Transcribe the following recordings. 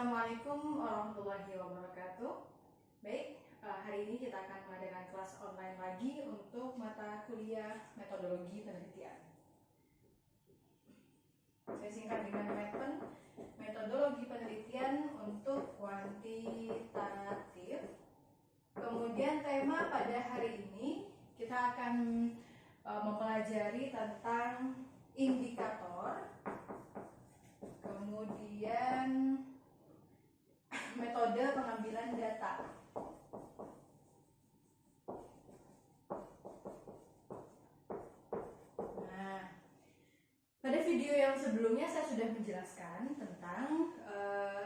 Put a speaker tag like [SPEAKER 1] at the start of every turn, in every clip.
[SPEAKER 1] Assalamualaikum warahmatullahi wabarakatuh. Baik, hari ini kita akan mengadakan kelas online lagi untuk mata kuliah metodologi penelitian. Saya singkat dengan MEPEN, metodologi penelitian untuk kuantitatif. Kemudian tema pada hari ini kita akan mempelajari tentang indikator, kemudian metode pengambilan data. Nah, pada video yang sebelumnya saya sudah menjelaskan tentang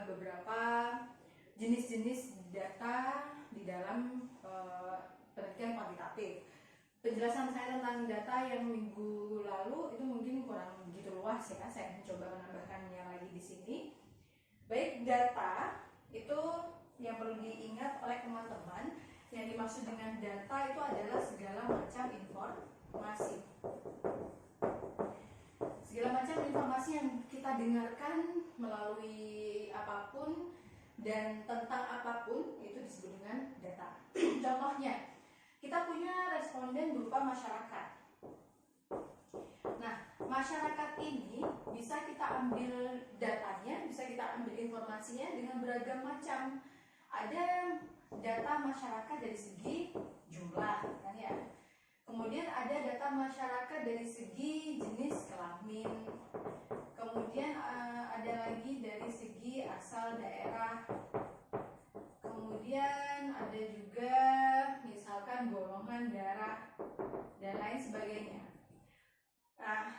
[SPEAKER 1] beberapa jenis-jenis data di dalam penelitian kuantitatif. Penjelasan saya tentang data yang minggu lalu itu mungkin kurang begitu luas ya. Saya mencoba menambahkannya lagi di sini. Baik, data itu yang perlu diingat oleh teman-teman, yang dimaksud dengan data itu adalah segala macam informasi. Segala macam informasi yang kita dengarkan melalui apapun dan tentang apapun itu disebut dengan data. Contohnya, kita punya responden berupa masyarakat. Nah, masyarakat ini bisa kita ambil datanya, bisa kita ambil informasinya dengan beragam macam. Ada data masyarakat dari segi jumlah, kan ya. Kemudian ada data masyarakat dari segi jenis kelamin. Kemudian ada lagi dari segi asal daerah. Kemudian ada juga misalkan golongan darah dan lain sebagainya. Nah,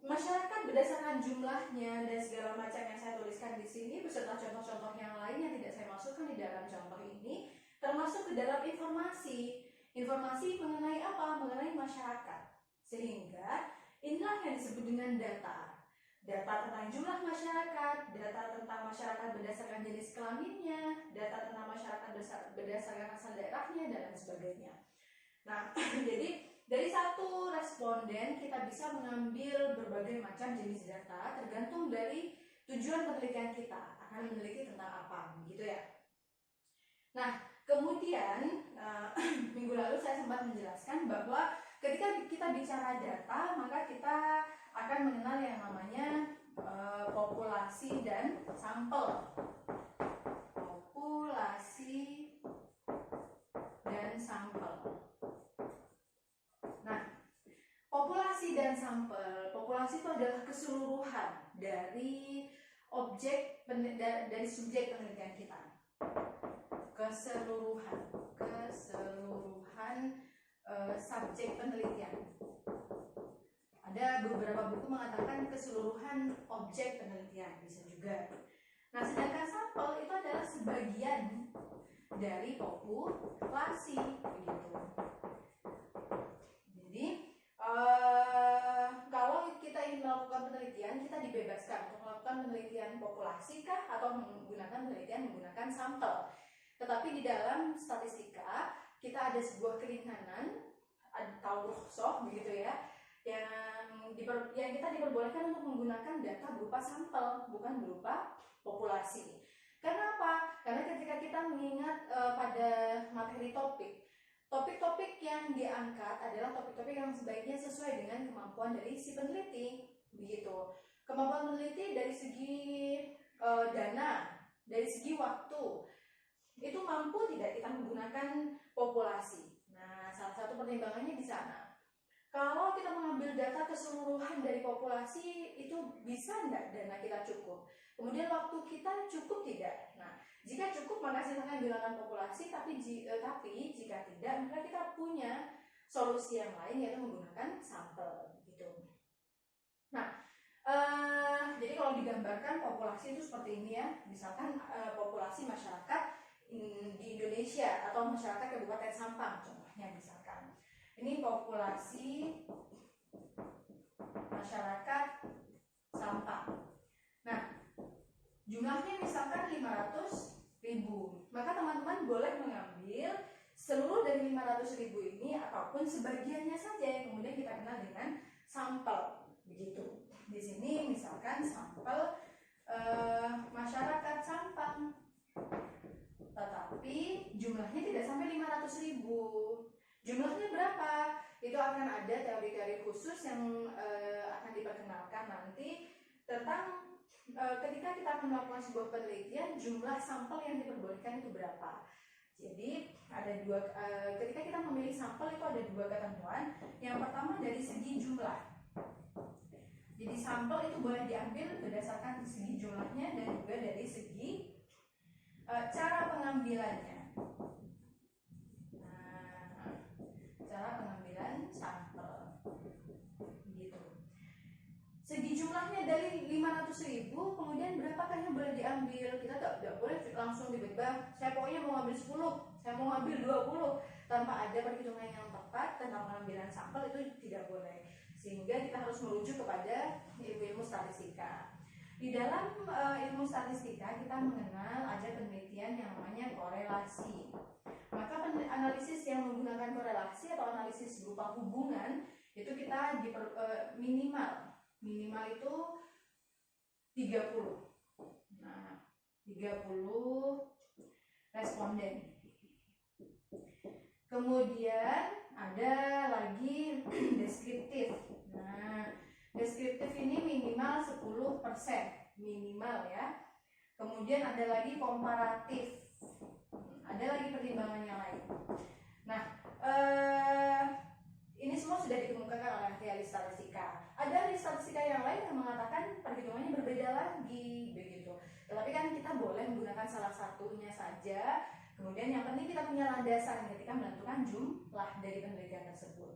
[SPEAKER 1] masyarakat berdasarkan jumlahnya dan segala macam yang saya tuliskan di sini beserta contoh-contoh yang lain yang tidak saya masukkan di dalam contoh ini termasuk ke dalam informasi mengenai apa? Mengenai masyarakat. Sehingga inilah yang disebut dengan data. Data tentang jumlah masyarakat, data tentang masyarakat berdasarkan jenis kelaminnya, data tentang masyarakat berdasarkan asal daerahnya dan lain sebagainya. Nah, jadi dari satu responden kita bisa mengambil berbagai macam jenis data tergantung dari tujuan penelitian kita akan meneliti tentang apa, gitu ya. Nah, kemudian minggu lalu saya sempat menjelaskan bahwa ketika kita bicara data, maka kita akan mengenal yang namanya populasi dan sampel. Populasi dan sampel. Nah, populasi dan sampel. Populasi itu adalah keseluruhan dari dari subjek penelitian kita. Keseluruhan subjek penelitian. Ada beberapa buku mengatakan keseluruhan objek penelitian, bisa juga. Nah, sedangkan sampel itu adalah sebagian dari populasi, begitu. Jadi, kalau kita ingin melakukan penelitian, kita dibebaskan untuk melakukan penelitian populasi kah atau menggunakan sampel. Tetapi di dalam statistika kita ada sebuah keringanan atau rukhsah begitu ya, yang kita diperbolehkan untuk menggunakan data berupa sampel, bukan berupa populasi. Karena apa? Karena ketika kita mengingat pada materi topik-topik yang diangkat adalah topik-topik yang sebaiknya sesuai dengan kemampuan dari si peneliti, begitu. Kemampuan peneliti dari segi dana, dari segi waktu, itu mampu tidak kita menggunakan populasi. Nah, salah satu pertimbangannya di sana. Kalau kita mengambil data keseluruhan dari populasi, itu bisa enggak dana kita cukup? Kemudian waktu kita cukup tidak? Nah, jika cukup maka silakan gunakan populasi, tapi jika tidak maka kita punya solusi yang lain yaitu menggunakan sampel, gitu. Nah, jadi kalau digambarkan populasi itu seperti ini ya, misalkan populasi masyarakat di Indonesia atau masyarakat Kabupaten Sampang contohnya misalkan. Ini populasi masyarakat Sampang. Nah, jumlahnya misalkan 500.000. Maka teman-teman boleh mengambil seluruh dari 500.000 ini ataupun sebagiannya saja yang kemudian kita kenal dengan sampel, begitu. Di sini misalkan sampel masyarakat 500.000. Jumlahnya berapa? Itu akan ada teori-teori khusus yang akan diperkenalkan nanti tentang ketika kita akan melakukan sebuah penelitian, jumlah sampel yang diperbolehkan itu berapa. Jadi ada dua, ketika kita memilih sampel itu ada dua ketentuan. Yang pertama dari segi jumlah. Jadi sampel itu boleh diambil berdasarkan segi jumlahnya dan juga dari segi cara pengambilannya. Nah, cara pengambilan sampel gitu. Segi jumlahnya dari 500.000, kemudian berapakah yang boleh diambil? Kita tidak boleh langsung tiba-tiba saya pokoknya mau ngambil 10, saya mau ngambil 20 tanpa ada perhitungan yang tepat tentang pengambilan sampel, itu tidak boleh. Sehingga kita harus merujuk kepada ilmu statistika. Di dalam ilmu statistika kita mengenal ada penelitian yang namanya korelasi. Maka analisis yang menggunakan korelasi atau analisis berupa hubungan itu kita minimal itu 30. Nah, 30 responden. Kemudian ada lagi deskriptif. Nah, deskriptif ini minimal 10%, minimal ya. Kemudian ada lagi komparatif. Ada lagi pertimbangan yang lain. Nah, ini semua sudah dikemukakan oleh ahli statistika. Ada ahli statistika yang lain yang mengatakan perhitungannya berbeda lagi, begitu. Tetapi kan kita boleh menggunakan salah satunya saja. Kemudian yang penting kita punya landasan ketika menentukan jumlah dari penelitian tersebut,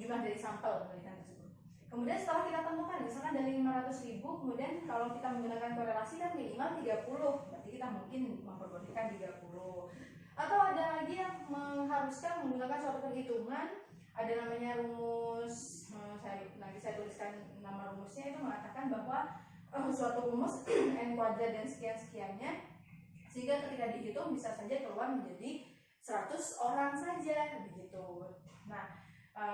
[SPEAKER 1] jumlah dari sampel penelitian tersebut. Kemudian setelah kita tentukan, misalkan dari 500.000, kemudian kalau kita menggunakan korelasi kan minimal 30, berarti kita mungkin memperbolehkan 30. Atau ada lagi yang mengharuskan menggunakan suatu perhitungan, ada namanya rumus, nanti saya tuliskan nama rumusnya, itu mengatakan bahwa suatu rumus n kuadrat dan sekian-sekiannya, sehingga ketika dihitung bisa saja keluar menjadi 100 orang saja, begitu. Nah,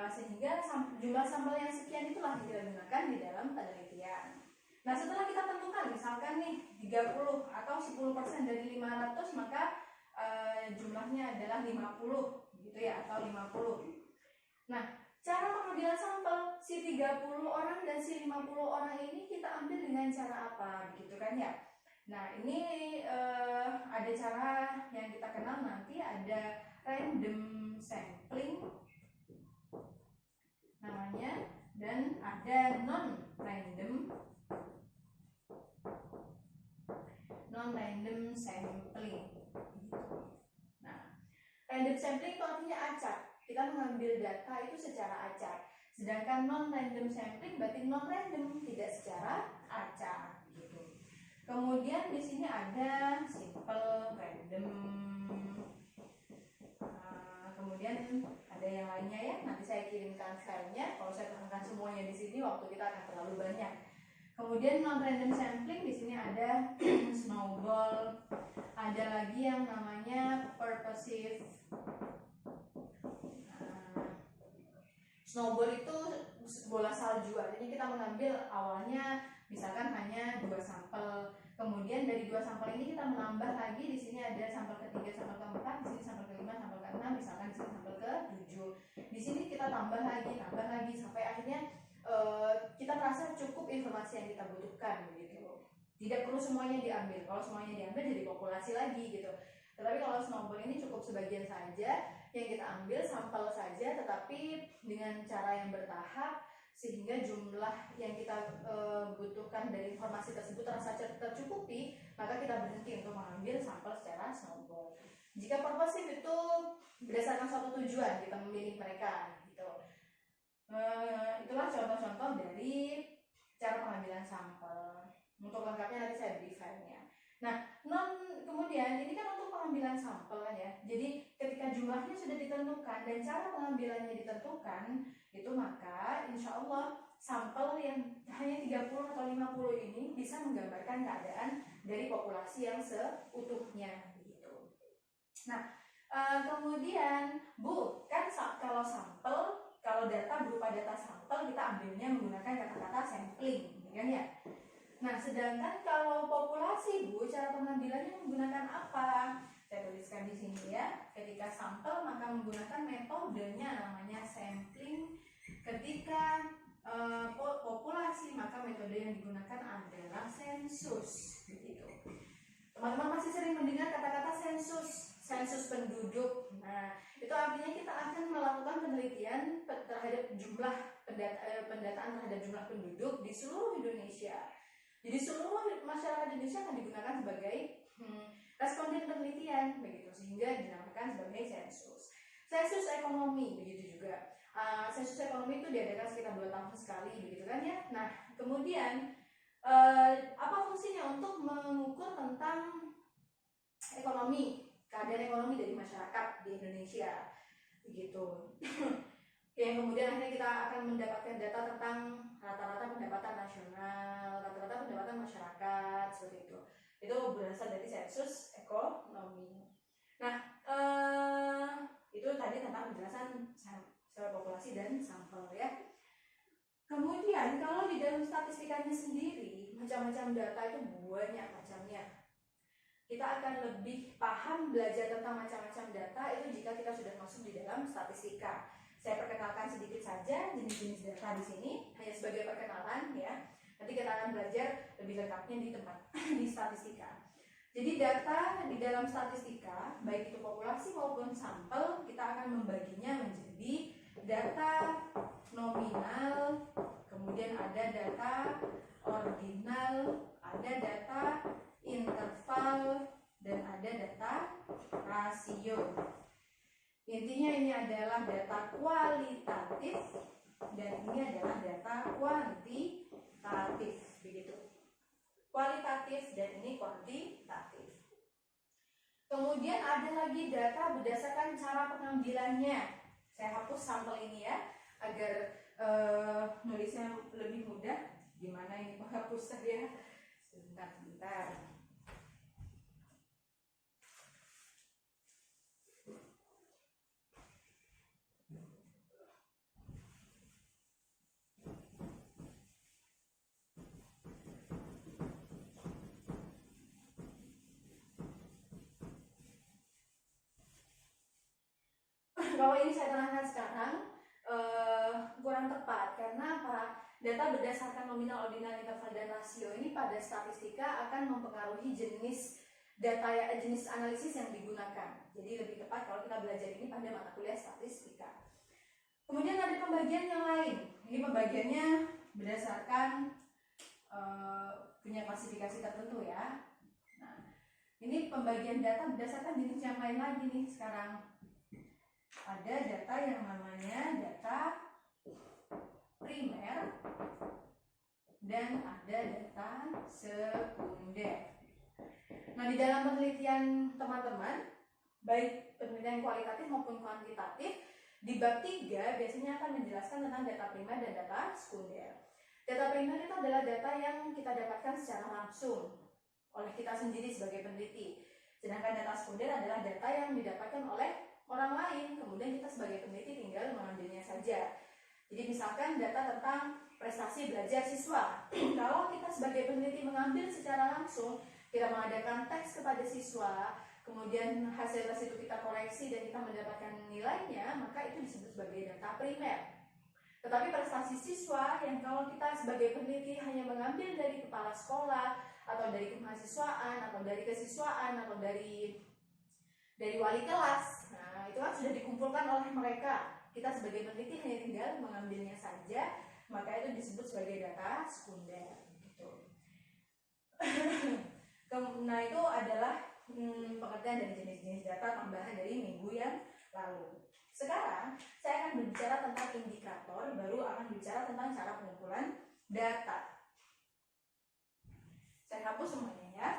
[SPEAKER 1] sehingga jumlah sampel yang sekian itulah yang kita gunakan di dalam penelitian. Nah, setelah kita tentukan misalkan nih 30 atau 10% dari 500, maka jumlahnya adalah 50 gitu ya, atau 50. Nah, cara pengambilan sampel si 30 orang dan si 50 orang ini kita ambil dengan cara apa, begitu kan ya. Nah, ini ada cara yang kita kenal nanti, ada random sampling namanya, dan ada non-random sampling gitu. Nah, random sampling itu artinya acak. Kita mengambil data itu secara acak. Sedangkan non-random sampling berarti non-random, tidak secara acak gitu. Kemudian di sini ada simple, random. Kemudian ada yang lainnya ya. Nanti saya kirimkan filenya. Kalau saya terangkan semuanya di sini, waktu kita akan terlalu banyak. Kemudian non-random sampling di sini ada snowball. Ada lagi yang namanya purposive. Snowball itu bola salju. Artinya kita mengambil awalnya misalkan hanya 2 sampel. Kemudian dari 2 sampel ini kita menambah lagi, di sini ada sampel ke-3, sampel ke-4, di sini sampel ke-5, sampel ke-6, misalkan di sini sampel ke-7. Di sini kita tambah lagi sampai akhirnya kita merasa cukup informasi yang kita butuhkan gitu. Tidak perlu semuanya diambil. Kalau semuanya diambil jadi populasi lagi gitu. Tetapi kalau snowball ini cukup sebagian saja yang kita ambil, sampel saja, tetapi dengan cara yang bertahap sehingga jumlah yang kita butuhkan dari informasi tersebut terasa tercukupi, maka kita berhenti untuk mengambil sampel secara snowball. Jika purposive itu berdasarkan suatu tujuan kita memilih mereka gitu. Itulah contoh-contoh dari cara pengambilan sampel. Untuk lengkapnya nanti saya beri filenya. Nah, kemudian ini kan untuk pengambilan sampel kan ya. Jadi ketika jumlahnya sudah ditentukan dan cara pengambilannya ditentukan, itu maka insya Allah sampel yang hanya 30 atau 50 ini bisa menggambarkan keadaan dari populasi yang seutuhnya gitu. Nah, kemudian Bu, kan kalau sampel, kalau data berupa data sampel kita ambilnya menggunakan kata-kata sampling, kan ya? Nah, sedangkan kalau populasi Bu, cara pengambilannya menggunakan apa? Saya tuliskan di sini ya. Ketika sampel maka menggunakan metodenya namanya sampling. Ketika populasi maka metode yang digunakan adalah sensus. Begitu. Teman-teman masih sering mendengar kata-kata sensus penduduk. Nah, itu artinya kita akan melakukan penelitian terhadap jumlah pendataan terhadap jumlah penduduk di seluruh Indonesia. Jadi seluruh masyarakat Indonesia akan digunakan sebagai responden penelitian, begitu, sehingga dinamakan sebagai sensus. Sensus ekonomi, begitu juga. Sensus ekonomi itu diadakan sekitar 2 tahun sekali, begitu kan ya. Nah, kemudian apa fungsinya? Untuk mengukur tentang ekonomi, keadaan ekonomi dari masyarakat di Indonesia, begitu. Yang kemudian akhirnya kita akan mendapatkan data tentang rata-rata pendapatan nasional, rata-rata pendapatan masyarakat, seperti itu. Itu berasal dari sensus ekonomi. Nah, itu tadi tentang penjelasan populasi dan sampel ya. Kemudian kalau di dalam statistikanya sendiri, macam-macam data itu banyak macamnya. Kita akan lebih paham belajar tentang macam-macam data itu jika kita sudah masuk di dalam statistika. Saya perkenalkan sedikit saja jenis-jenis data di sini, hanya sebagai perkenalan ya. Nanti kita akan belajar lebih lengkapnya di tempat di statistika. Jadi data di dalam statistika, baik itu populasi maupun sampel, kita akan membaginya menjadi data nominal, kemudian ada data ordinal, ada data interval, dan ada data rasio. Intinya ini adalah data kualitatif dan ini adalah data kuantitatif, begitu. Kualitatif dan ini kuantitatif. Kemudian ada lagi data berdasarkan cara pengambilannya. Saya hapus sampel ini ya, agar nulisnya lebih mudah. Gimana ini penghapus saya? Sebentar. Kalau ini saya terangkan sekarang kurang tepat karena apa? Data berdasarkan nominal, ordinal, interval, dan rasio ini pada statistika akan mempengaruhi jenis data jenis analisis yang digunakan. Jadi lebih tepat kalau kita belajar ini pada mata kuliah statistika. Kemudian ada pembagian yang lain. Ini pembagiannya berdasarkan punya klasifikasi tertentu ya. Nah, ini pembagian data berdasarkan jenis yang lain lagi nih sekarang. Ada data yang namanya data primer dan ada data sekunder. Nah, di dalam penelitian teman-teman, baik penelitian kualitatif maupun kuantitatif, di bab 3 biasanya akan menjelaskan tentang data primer dan data sekunder. Data primer itu adalah data yang kita dapatkan secara langsung oleh kita sendiri sebagai peneliti. Sedangkan data sekunder adalah data yang didapatkan oleh orang lain, kemudian kita sebagai peneliti tinggal mengambilnya saja. Jadi misalkan data tentang prestasi belajar siswa. Kalau kita sebagai peneliti mengambil secara langsung, kita mengadakan tes kepada siswa, kemudian hasil tes itu kita koreksi dan kita mendapatkan nilainya, maka itu disebut sebagai data primer. Tetapi prestasi siswa yang kalau kita sebagai peneliti hanya mengambil dari kepala sekolah, atau dari kemahasiswaan, atau dari kesiswaan, atau dari wali kelas, nah itu kan sudah dikumpulkan oleh mereka. Kita sebagai peneliti hanya tinggal mengambilnya saja, maka itu disebut sebagai data sekunder. Gitu. Nah itu adalah pengertian dari jenis-jenis data tambahan dari minggu yang lalu. Sekarang saya akan berbicara tentang indikator, baru akan bicara tentang cara pengumpulan data. Saya hapus semuanya ya.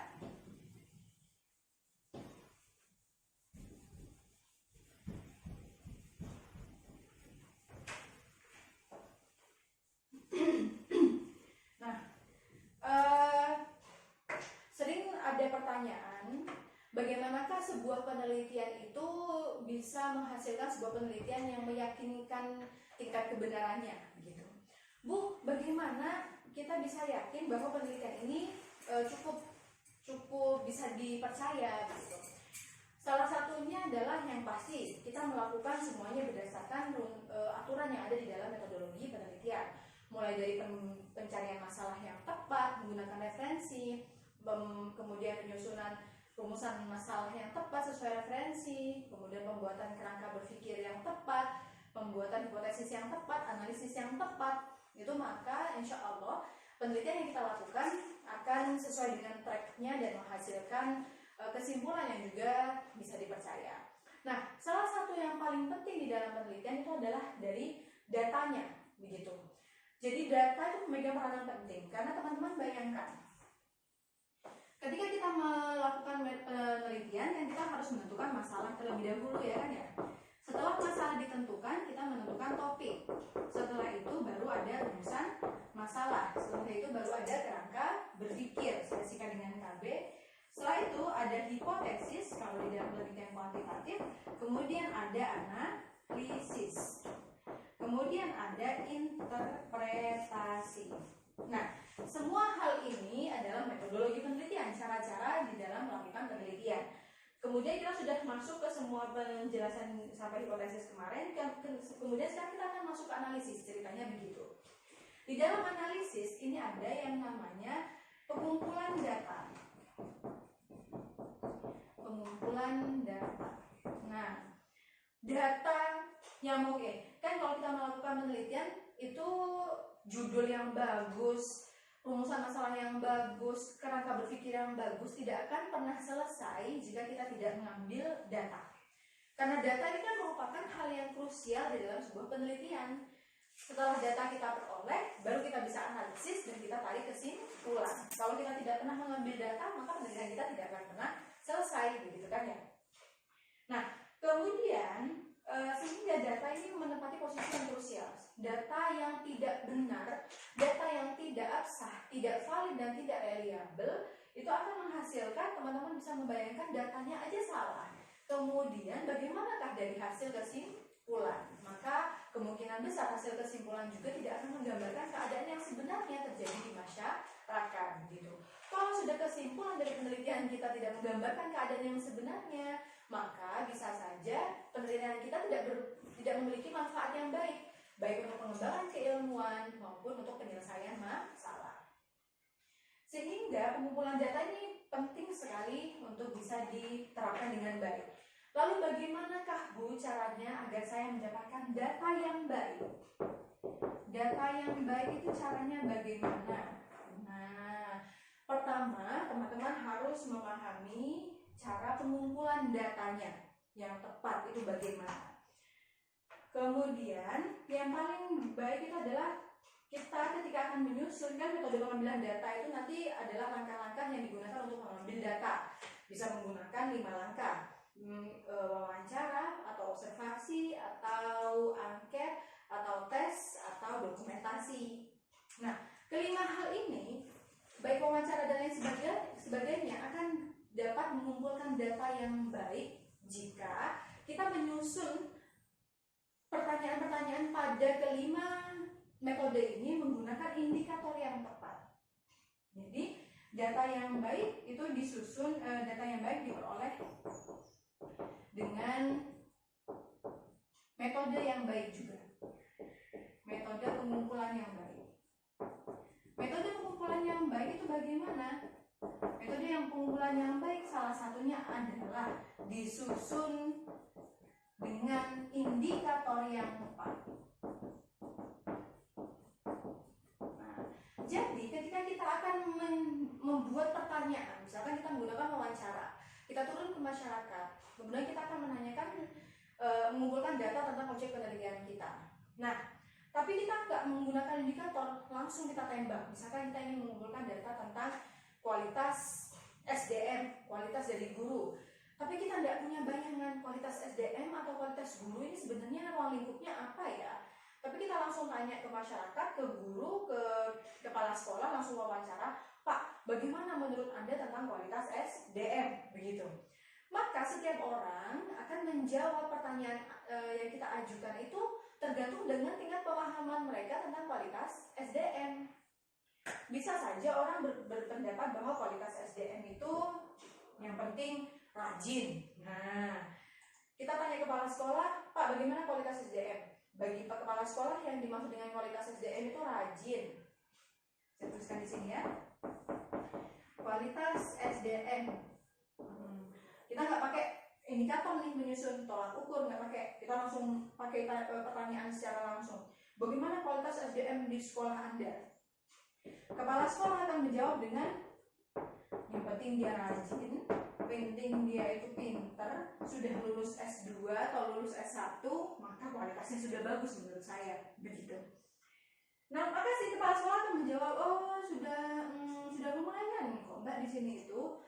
[SPEAKER 1] Sering ada pertanyaan, bagaimanakah sebuah penelitian itu bisa menghasilkan sebuah penelitian yang meyakinkan tingkat kebenarannya, gitu. Bu, bagaimana kita bisa yakin bahwa penelitian ini cukup bisa dipercaya, gitu. Salah satunya adalah yang pasti kita melakukan semuanya berdasarkan aturan yang ada di dalam metodologi penelitian, mulai dari pencarian masalah yang tepat menggunakan referensi, kemudian penyusunan rumusan masalah yang tepat sesuai referensi, kemudian pembuatan kerangka berpikir yang tepat, pembuatan hipotesis yang tepat, analisis yang tepat. Itu maka insya Allah penelitian yang kita lakukan akan sesuai dengan tracknya dan menghasilkan kesimpulan yang juga bisa dipercaya. Nah, salah satu yang paling penting di dalam penelitian itu adalah dari datanya, begitu. Jadi data itu memegang peranan penting karena teman-teman bayangkan, ketika kita melakukan penelitian kan kita harus menentukan masalah terlebih dahulu, ya kan ya. Setelah masalah ditentukan, kita menentukan topik. Setelah itu baru ada rumusan masalah. Setelah itu baru ada kerangka berpikir, saya singkat dengan KB. Setelah itu ada hipotesis kalau di dalam penelitian kuantitatif, kemudian ada analisis, kemudian ada interpretasi. Nah, semua hal ini adalah metodologi penelitian, cara-cara di dalam melakukan penelitian. Kemudian kita sudah masuk ke semua penjelasan sampai hipotesis kemarin, kemudian sekarang kita akan masuk ke analisis, ceritanya begitu. Di dalam analisis ini ada yang namanya pengumpulan data. Pengumpulan data. Nah, data yang oke. Kan kalau kita melakukan penelitian itu judul yang bagus, rumusan masalah yang bagus, kerangka berpikir yang bagus tidak akan pernah selesai jika kita tidak mengambil data. Karena data ini kan merupakan hal yang krusial di dalam sebuah penelitian. Setelah data kita peroleh, baru kita bisa analisis dan kita tarik kesimpulan. Kalau kita tidak pernah mengambil data, maka penelitian kita tidak akan pernah selesai, begitu kan ya. Nah, kemudian sehingga data ini menempati posisi yang krusial. Data yang tidak benar, data yang tidak absah, tidak valid dan tidak reliable itu akan menghasilkan, teman-teman bisa membayangkan datanya aja salah. Kemudian bagaimanakah dari hasil kesimpulan? Maka kemungkinan besar hasil kesimpulan juga tidak akan menggambarkan keadaan yang sebenarnya terjadi di masyarakat gitu. Kalau sudah kesimpulan dari penelitian kita tidak menggambarkan keadaan yang sebenarnya, maka bisa saja penelitian kita tidak memiliki manfaat yang baik untuk pengembangan keilmuan maupun untuk penyelesaian masalah. Sehingga pengumpulan data ini penting sekali untuk bisa diterapkan dengan baik. Lalu bagaimanakah Bu caranya agar saya mendapatkan data yang baik? Data yang baik itu caranya bagaimana? Nah, pertama teman-teman harus memahami cara pengumpulan datanya yang tepat itu bagaimana. Kemudian yang paling baik itu adalah kita ketika akan menyusun, kan metode pengambilan data itu nanti adalah langkah-langkah yang digunakan untuk mengambil data. Bisa menggunakan 5 langkah, wawancara atau observasi atau angket atau tes atau dokumentasi. Nah, kelima hal ini baik wawancara dan lain sebagainya akan dapat mengumpulkan data yang baik jika kita menyusun pertanyaan-pertanyaan pada kelima metode ini menggunakan indikator yang tepat. Jadi data yang baik itu disusun, data yang baik diperoleh dengan metode yang baik juga. Metode pengumpulan yang baik. Metode pengumpulan yang baik itu bagaimana? Metode yang pengumpulan yang baik salah satunya adalah disusun dengan indikator yang tepat. Nah, jadi ketika kita akan membuat pertanyaan, misalkan kita menggunakan wawancara, kita turun ke masyarakat, kemudian kita akan menanyakan, mengumpulkan data tentang objek penelitian kita. Nah, tapi kita nggak menggunakan indikator, langsung kita tembak. Misalkan kita ingin mengumpulkan data tentang kualitas SDM, kualitas dari guru. Tapi kita tidak punya bayangan kualitas SDM atau kualitas guru ini sebenarnya ruang lingkupnya apa ya. Tapi kita langsung tanya ke masyarakat, ke guru, ke kepala sekolah, langsung wawancara, Pak, bagaimana menurut Anda tentang kualitas SDM? Begitu. Maka setiap orang akan menjawab pertanyaan yang kita ajukan itu tergantung dengan tingkat pemahaman mereka tentang kualitas SDM. Bisa saja orang berpendapat bahwa kualitas SDM itu yang penting rajin. Nah, kita tanya kepala sekolah, Pak, bagaimana kualitas SDM? Bagi Pak Kepala Sekolah, yang dimaksud dengan kualitas SDM itu rajin. Saya tuliskan di sini ya. Kualitas SDM. Kita nggak pakai indikator nih menyusun tolak ukur, nggak pakai. Kita langsung pakai pertanyaan secara langsung. Bagaimana kualitas SDM di sekolah Anda? Kepala sekolah akan menjawab dengan yang penting dia rajin, penting dia itu pinter, sudah lulus S2 atau lulus S1, maka kualitasnya sudah bagus menurut saya, begitu. Nah, maka si kepala sekolah akan menjawab, oh sudah lumayan kok Mbak di sini itu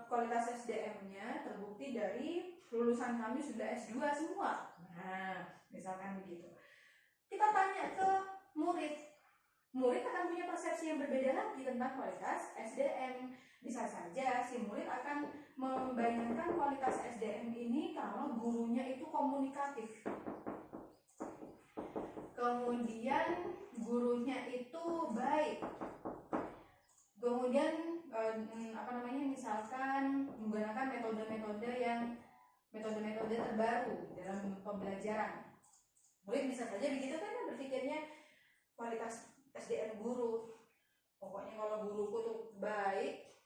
[SPEAKER 1] kualitas SDM-nya terbukti dari lulusan kami sudah S2 semua. Nah, misalkan begitu. Kita tanya ke murid. Murid akan punya persepsi yang berbeda lagi tentang kualitas SDM. Bisa saja si murid akan membayangkan kualitas SDM ini kalau gurunya itu komunikatif. Kemudian gurunya itu baik. Kemudian misalkan menggunakan metode-metode terbaru dalam pembelajaran. Murid bisa saja begitu kan berpikirnya kualitas SDM guru. Pokoknya kalau guruku tuh baik,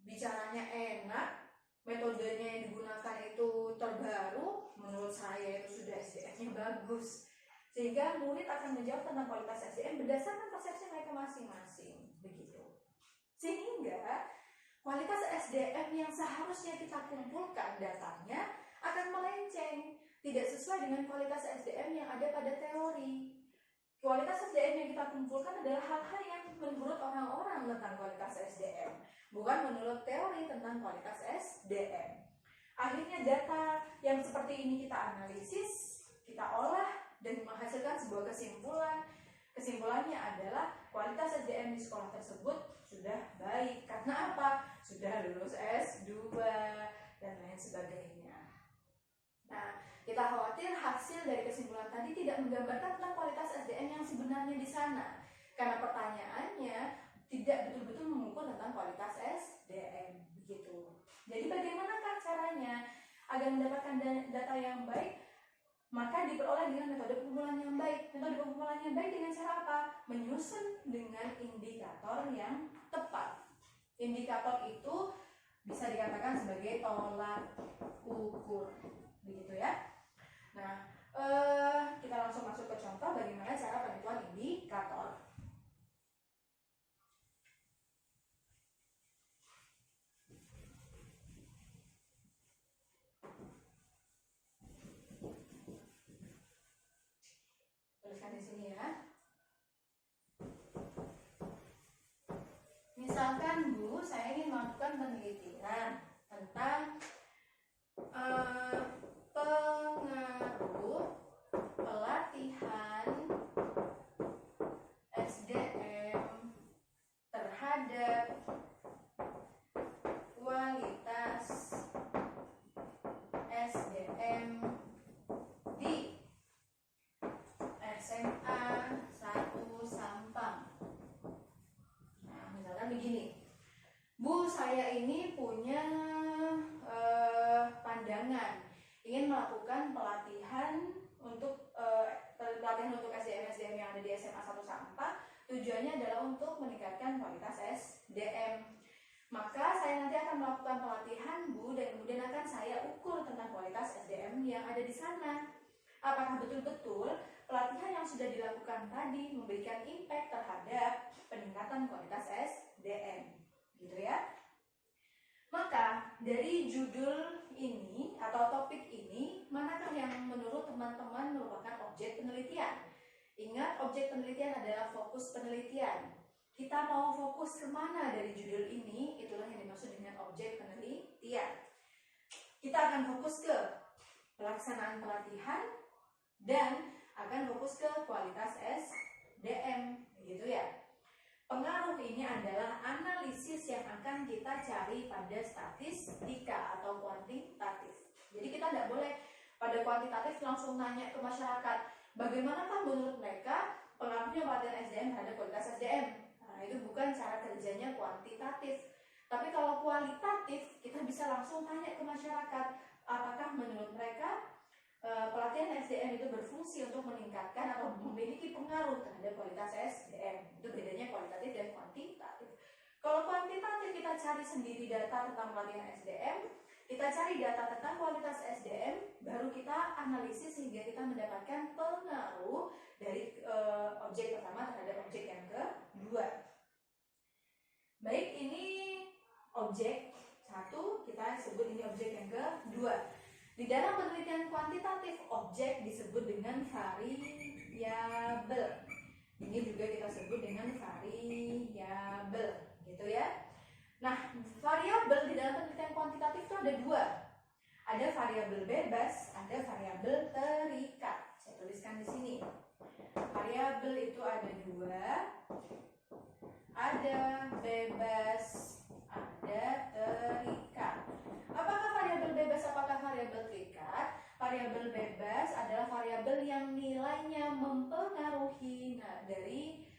[SPEAKER 1] bicaranya enak, metodenya yang digunakan itu terbaru, menurut saya itu sudah SDM-nya bagus. Sehingga murid akan menjawab tentang kualitas SDM berdasarkan persepsi mereka masing-masing, begitu. Sehingga kualitas SDM yang seharusnya kita kumpulkan datanya akan melenceng, tidak sesuai dengan kualitas SDM yang ada pada teori. Kualitas SDM yang kita kumpulkan adalah hal-hal yang menurut orang-orang tentang kualitas SDM, bukan menurut teori tentang kualitas SDM. Akhirnya data yang seperti ini kita analisis, kita olah, dan menghasilkan sebuah kesimpulan. Kesimpulannya adalah kualitas SDM di sekolah tersebut sudah baik. Karena apa? Sudah lulus S2 dan lain sebagainya. Nah, kita khawatir hasil dari kesimpulan tadi tidak menggambarkan tentang kualitas SDM yang sebenarnya di sana. Karena pertanyaannya tidak betul-betul mengukur tentang kualitas SDM. Begitu. Jadi bagaimanakah caranya agar mendapatkan data yang baik? Maka diperoleh dengan metode pengumpulan yang baik. Metode pengumpulan yang baik dengan cara apa? Menyusun dengan indikator yang tepat. Indikator itu bisa dikatakan sebagai tolak ukur. Begitu ya. Nah, kita langsung masuk ke contoh bagaimana cara penentuan indikator. Tuliskan di sini ya. Misalkan Bu, saya ingin melakukan penelitian tentang pengaruh pelatihan SDM terhadap kualitas SDM di SMA 1 Sampang. Nah, misalkan begini, Bu, saya ini punya pandangan ingin melakukan pelatihan untuk SDM yang ada di SMA 1 Sampang. Tujuannya adalah untuk meningkatkan kualitas SDM. Maka saya nanti akan melakukan pelatihan, Bu, dan kemudian akan saya ukur tentang kualitas SDM yang ada di sana. Apakah betul-betul pelatihan yang sudah dilakukan tadi memberikan impact terhadap peningkatan kualitas SDM, gitu ya? Maka dari judul ini atau topik ini, manakah yang menurut teman-teman merupakan objek penelitian? Ingat, objek penelitian adalah fokus penelitian. Kita mau fokus kemana dari judul ini? Itulah yang dimaksud dengan objek penelitian. Kita akan fokus ke pelaksanaan pelatihan dan akan fokus ke kualitas SDM, begitu ya. Pengaruh ini adalah analisis yang akan kita cari pada statistika atau kuantitatif. Jadi kita tidak boleh pada kuantitatif langsung nanya ke masyarakat, bagaimanakah menurut mereka pengaruhnya pelatihan SDM terhadap kualitas SDM. Nah, itu bukan cara kerjanya kuantitatif. Tapi kalau kualitatif, kita bisa langsung tanya ke masyarakat, apakah menurut mereka pelatihan SDM itu berfungsi untuk meningkatkan atau memiliki pengaruh terhadap kualitas SDM. Itu bedanya kualitatif dan kuantitatif. Kalau kuantitatif kita cari sendiri data tentang pelatihan SDM, kita cari data tentang kualitas SDM, baru kita analisis sehingga kita mendapatkan pengaruh dari objek pertama terhadap objek yang kedua. Baik, ini objek satu, kita sebut ini objek yang kedua. Di dalam penelitian kuantitatif, objek disebut dengan variabel. Ini juga kita sebut dengan variabel, gitu ya. Nah, variabel di dalam penelitian kuantitatif itu ada dua. Ada variabel bebas, ada variabel terikat. Saya tuliskan di sini. Variabel itu ada dua. Ada bebas, ada terikat. Apakah variabel bebas, apakah variabel terikat? Variabel bebas adalah variabel yang nilainya mempengaruhi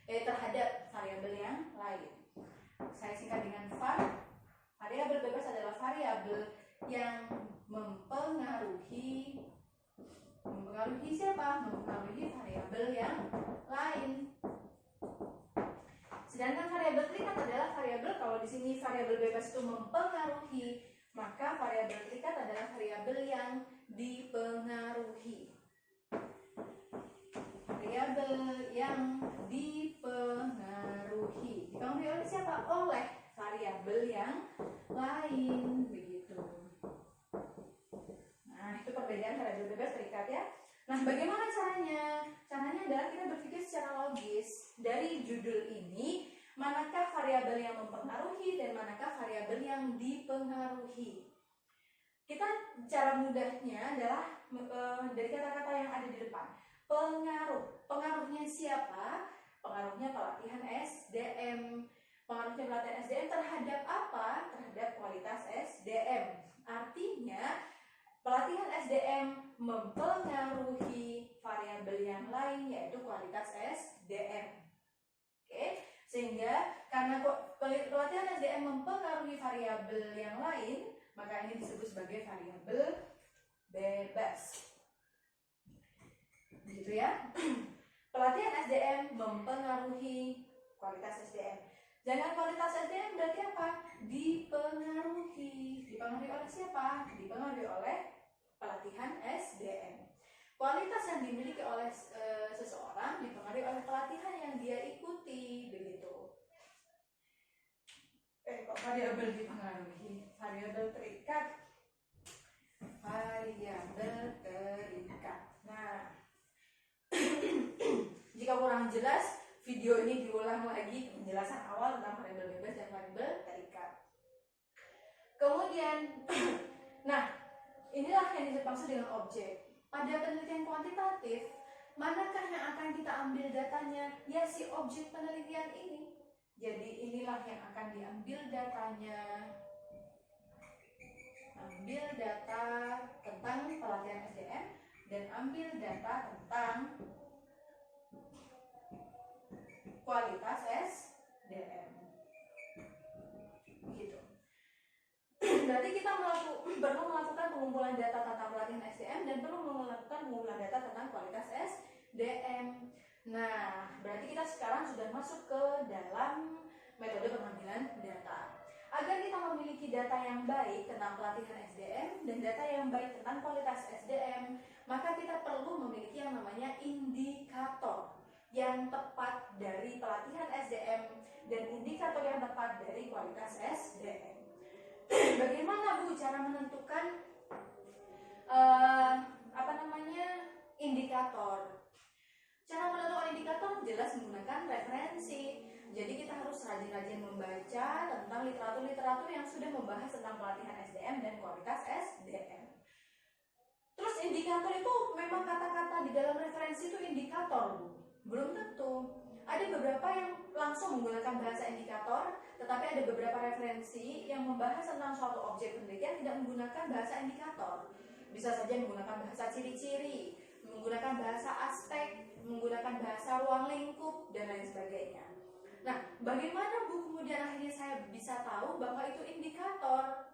[SPEAKER 1] terhadap variabel yang lain. Saya singkat dengan var. Variabel bebas adalah variabel yang mempengaruhi siapa? Mempengaruhi variabel yang lain. Sedangkan variabel terikat adalah variabel, kalau di sini variabel bebas itu mempengaruhi, maka variabel terikat adalah variabel yang dipengaruhi. Variabel yang dipengaruhi. Dipengaruhi oleh siapa? Oleh variabel yang lain, begitu. Nah, itu perbedaan variabel bebas terikat ya. Nah, bagaimana caranya? Caranya adalah kita berpikir secara logis. Dari judul ini, manakah variabel yang mempengaruhi dan manakah variabel yang dipengaruhi? Kita cara mudahnya adalah dari kata-kata yang ada di depan. Pengaruh. Pengaruhnya siapa? Pengaruhnya pelatihan SDM. Pengaruhnya pelatihan SDM terhadap apa? Terhadap kualitas SDM. Artinya, pelatihan SDM mempengaruhi variabel yang lain, yaitu kualitas SDM. Oke, sehingga karena pelatihan SDM mempengaruhi variabel yang lain, maka ini disebut sebagai variabel bebas. Begitu ya. Pelatihan SDM mempengaruhi kualitas SDM. Jangan kualitas SDM berarti apa? Dipengaruhi. Dipengaruhi oleh siapa? Dipengaruhi oleh pelatihan SDM. Kualitas yang dimiliki oleh seseorang dipengaruhi oleh pelatihan yang dia ikuti, begitu. Kok variabel dipengaruhi? Variabel terikat. Variabel terikat. Nah, jika kurang jelas, video ini diulang lagi penjelasan awal tentang variabel bebas dan variabel terikat. Kemudian, nah, inilah yang dimaksud dengan objek. Pada penelitian kuantitatif, manakah yang akan kita ambil datanya? Ya, si objek penelitian ini. Jadi inilah yang akan diambil datanya. Ambil data tentang pelatihan SDM dan ambil data tentang kualitas SDM. Begitu. Berarti kita perlu melakukan pengumpulan data tentang pelatihan SDM dan perlu melakukan pengumpulan data tentang kualitas SDM. Nah, berarti kita sekarang sudah masuk ke dalam metode pengambilan data. Agar kita memiliki data yang baik tentang pelatihan SDM dan data yang baik tentang kualitas SDM, maka kita perlu memiliki yang namanya indikator yang tepat dari pelatihan SDM dan indikator yang tepat dari kualitas SDM. Bagaimana Bu cara menentukan indikator? Cara menentukan indikator jelas menggunakan referensi. Jadi kita harus rajin-rajin membaca tentang literatur-literatur yang sudah membahas tentang pelatihan SDM dan kualitas SDM. Terus indikator itu memang kata-kata di dalam referensi itu indikator, Bu? Belum tentu. Ada beberapa yang langsung menggunakan bahasa indikator, tetapi ada beberapa referensi yang membahas tentang suatu objek penelitian tidak menggunakan bahasa indikator. Bisa saja menggunakan bahasa ciri-ciri, menggunakan bahasa aspek, menggunakan bahasa ruang lingkup, dan lain sebagainya. Nah, bagaimana Bu kemudian akhirnya saya bisa tahu bahwa itu indikator.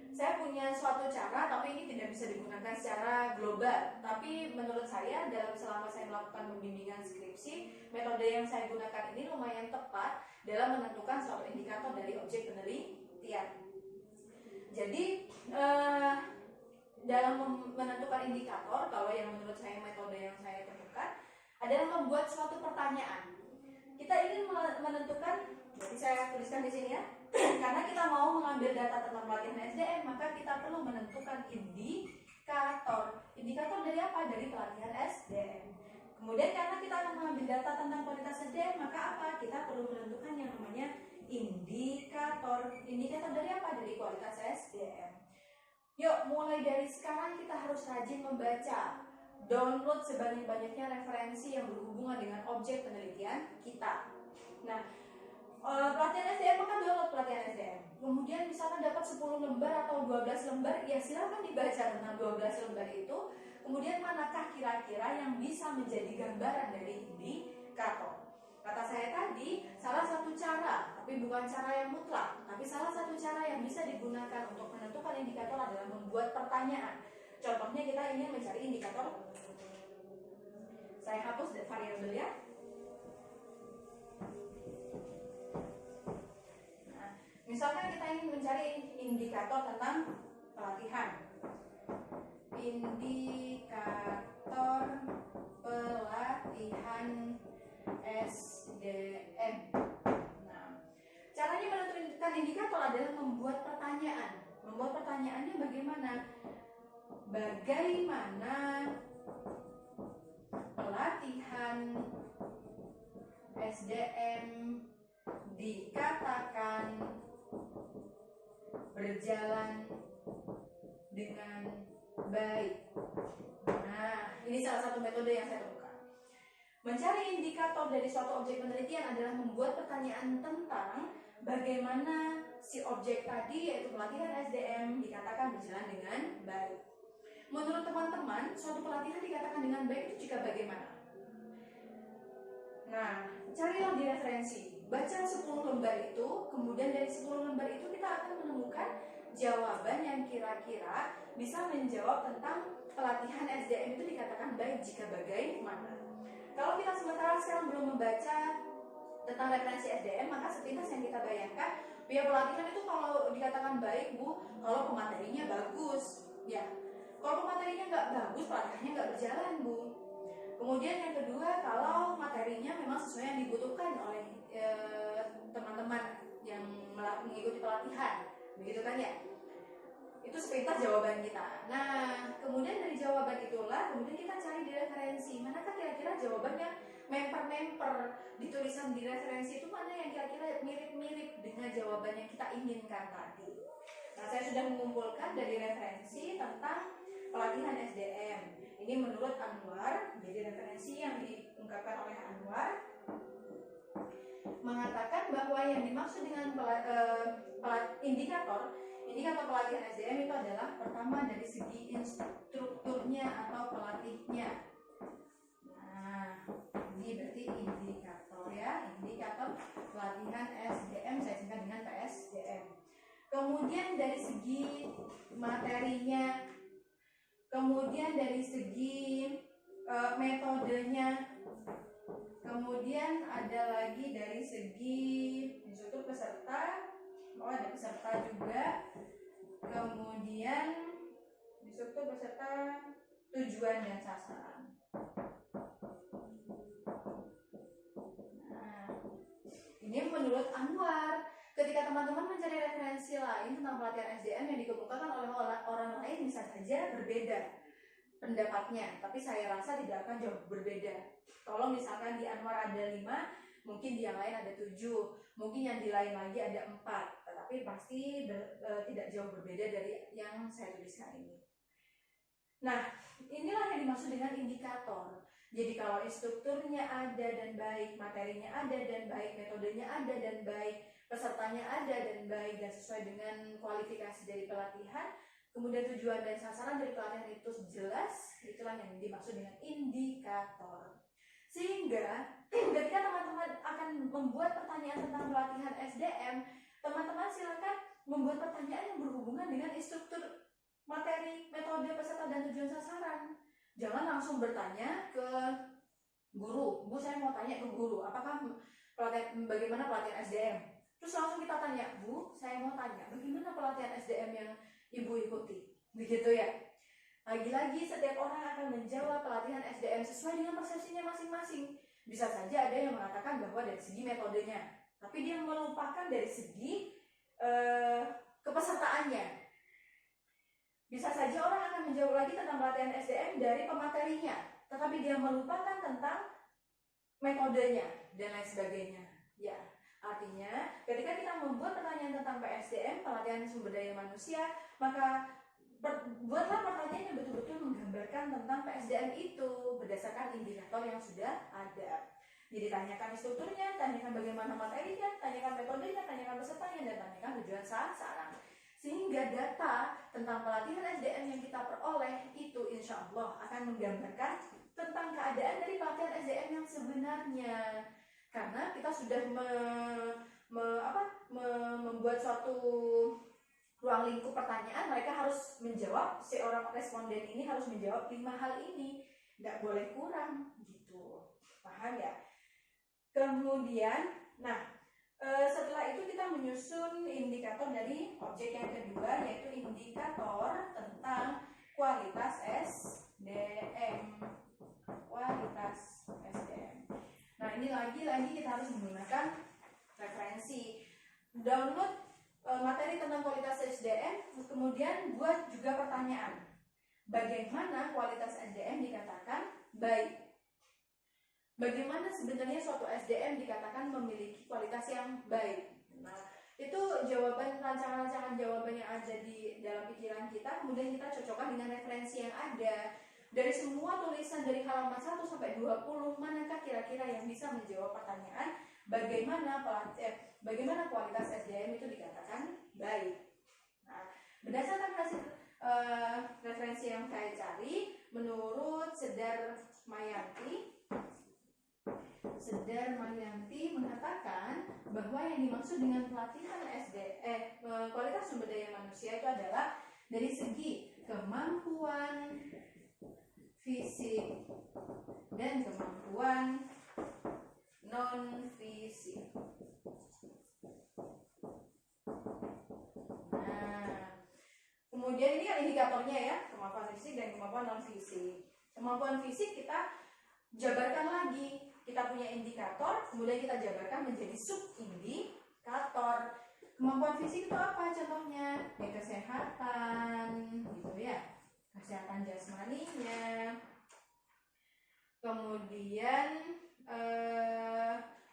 [SPEAKER 1] Saya punya suatu cara, tapi ini tidak bisa digunakan secara global. Tapi menurut saya selama saya melakukan pembimbingan skripsi, metode yang saya gunakan ini lumayan tepat dalam menentukan suatu indikator dari objek penelitian. Jadi dalam menentukan indikator, kalau yang menurut saya metode yang saya temukan adalah membuat suatu pertanyaan. Kita ingin menentukan, jadi saya tuliskan di sini ya. Karena kita mau mengambil data tentang pelatihan SDM, maka kita perlu menentukan indikator. Indikator dari apa? Dari pelatihan SDM. Kemudian karena kita akan mengambil data tentang kualitas SDM, maka apa? Kita perlu menentukan yang namanya indikator. Indikator dari apa? Dari kualitas SDM. Yuk, mulai dari sekarang kita harus rajin membaca. Download sebanyak-banyaknya referensi yang berhubungan dengan objek penelitian kita. Nah, pelatihan SDM kan download pelatihan SDM. Kemudian misalkan dapat 10 lembar atau 12 lembar, ya silakan dibaca tentang 12 lembar itu. Kemudian manakah kira-kira yang bisa menjadi gambaran dari indikator? Kata saya tadi, salah satu cara, tapi bukan cara yang mutlak, tapi salah satu cara yang bisa digunakan untuk menentukan indikator adalah membuat pertanyaan. Contohnya kita ingin mencari indikator. Saya hapus variabel ya. Misalkan kita ingin mencari indikator tentang pelatihan. Indikator pelatihan SDM. Nah, caranya menentukan indikator adalah membuat pertanyaan. Membuat pertanyaannya bagaimana? Bagaimana pelatihan SDM dikatakan berjalan dengan baik. Nah, ini salah satu metode yang saya temukan. Mencari indikator dari suatu objek penelitian adalah membuat pertanyaan tentang bagaimana si objek tadi, yaitu pelatihan SDM, dikatakan berjalan dengan baik. Menurut teman-teman, suatu pelatihan dikatakan dengan baik itu jika bagaimana? Nah, carilah di referensi. Baca 10 lembar itu, kemudian dari 10 lembar itu kita akan menemukan jawaban yang kira-kira bisa menjawab tentang pelatihan SDM itu dikatakan baik jika bagaimana. Kalau kita sekarang belum membaca tentang referensi SDM, maka sepintas yang kita bayangkan, biaya pelatihan itu kalau dikatakan baik, Bu, kalau pematerinya bagus. Ya, kalau pematerinya nggak bagus, pelatihannya nggak berjalan, Bu. Kemudian yang kedua, kalau materinya memang sesuai yang dibutuhkan oleh teman-teman yang mengikuti pelatihan, begitu kan ya? Itu sepintas jawaban kita. Nah, kemudian dari jawaban itulah, kemudian kita cari di referensi. Manakah kira-kira jawabannya memper-memper di tulisan di referensi itu mana yang kira-kira mirip-mirip dengan jawaban yang kita inginkan tadi. Nah, saya sudah mengumpulkan dari referensi tentang pelatihan SDM. Ini menurut Anwar, jadi referensi yang diungkapkan oleh Anwar mengatakan bahwa yang dimaksud dengan indikator pelatihan SDM itu adalah pertama dari segi instrukturnya atau pelatihnya. Nah, ini berarti indikator ya, indikator pelatihan SDM, saya singkat dengan PSDM. Kemudian dari segi materinya, kemudian dari segi metodenya, kemudian ada lagi dari segi instruktur peserta, ada peserta juga, kemudian instruktur peserta, tujuan dan sasaran. Nah, ini menurut Anwar. Ketika teman-teman mencari referensi lain tentang pelatihan SDM yang dikemukakan oleh orang lain bisa saja berbeda pendapatnya, tapi saya rasa tidak akan jauh berbeda. Kalau misalkan di Anwar ada 5, mungkin di yang lain ada 7, mungkin yang di lain lagi ada 4, tetapi pasti tidak jauh berbeda dari yang saya tuliskan ini. Nah, inilah yang dimaksud dengan indikator. Jadi kalau instrukturnya ada dan baik, materinya ada dan baik, metodenya ada dan baik, pesertanya ada dan baik dan sesuai dengan kualifikasi dari pelatihan, kemudian tujuan dan sasaran dari pelatihan itu jelas, itulah yang dimaksud dengan indikator. Sehingga ketika teman-teman akan membuat pertanyaan pertanyaan tentang pelatihan SDM, teman-teman silakan membuat pertanyaan yang berhubungan dengan instruktur, materi, metode, peserta, dan tujuan sasaran. Jangan langsung bertanya ke guru. Bu, saya mau tanya ke guru, apakah bagaimana pelatihan SDM? Terus langsung kita tanya, Bu, saya mau tanya, bagaimana pelatihan SDM yang Ibu ikuti? Begitu ya. Lagi-lagi setiap orang akan menjawab pelatihan SDM sesuai dengan persepsinya masing-masing. Bisa saja ada yang mengatakan bahwa dari segi metodenya, tapi dia melupakan dari segi kepesertaannya. Bisa saja orang akan menjawab lagi tentang pelatihan SDM dari pematerinya, tetapi dia melupakan tentang metodenya dan lain sebagainya. Ya, artinya ketika kita membuat pertanyaan tentang PSDM, pelatihan sumber daya manusia, maka buatlah pertanyaan yang betul-betul menggambarkan tentang PSDM itu berdasarkan indikator yang sudah ada. Jadi tanyakan instrukturnya, tanyakan bagaimana materinya, tanyakan metodenya, tanyakan pesertanya, dan tanyakan tujuan sasaran. Sehingga data tentang pelatihan SDM yang kita peroleh itu insya Allah akan menggambarkan tentang keadaan dari pelatihan SDM yang sebenarnya. Karena kita sudah membuat suatu ruang lingkup pertanyaan, mereka harus menjawab, si orang responden ini harus menjawab 5 hal ini, nggak boleh kurang gitu, paham ya? Kemudian, setelah itu kita menyusun indikator dari objek yang kedua, yaitu indikator tentang kualitas SDM. Kualitas SDM. Nah, ini lagi-lagi kita harus menggunakan referensi. Download materi tentang kualitas SDM, kemudian buat juga pertanyaan. Bagaimana kualitas SDM dikatakan baik? Bagaimana sebenarnya suatu SDM dikatakan memiliki kualitas yang baik? Nah, itu jawaban, rancangan-rancangan jawaban yang ada di dalam pikiran kita, kemudian kita cocokkan dengan referensi yang ada. Dari semua tulisan dari halaman 1 sampai 20, manakah kira-kira yang bisa menjawab pertanyaan bagaimana kualitas SDM itu dikatakan baik? Nah, berdasarkan hasil referensi yang saya cari, menurut Sedar Mayanti mengatakan bahwa yang dimaksud dengan pelatihan kualitas sumber daya manusia itu adalah dari segi kemampuan fisik dan kemampuan non fisik. Nah, kemudian ini kan indikatornya ya, kemampuan fisik dan kemampuan non fisik. Kemampuan fisik kita jabarkan lagi, kita punya indikator, kemudian kita jabarkan menjadi sub-indikator. Kemampuan fisik itu apa contohnya? Ya, kesehatan, gitu ya. Kesehatan jasmaninya, kemudian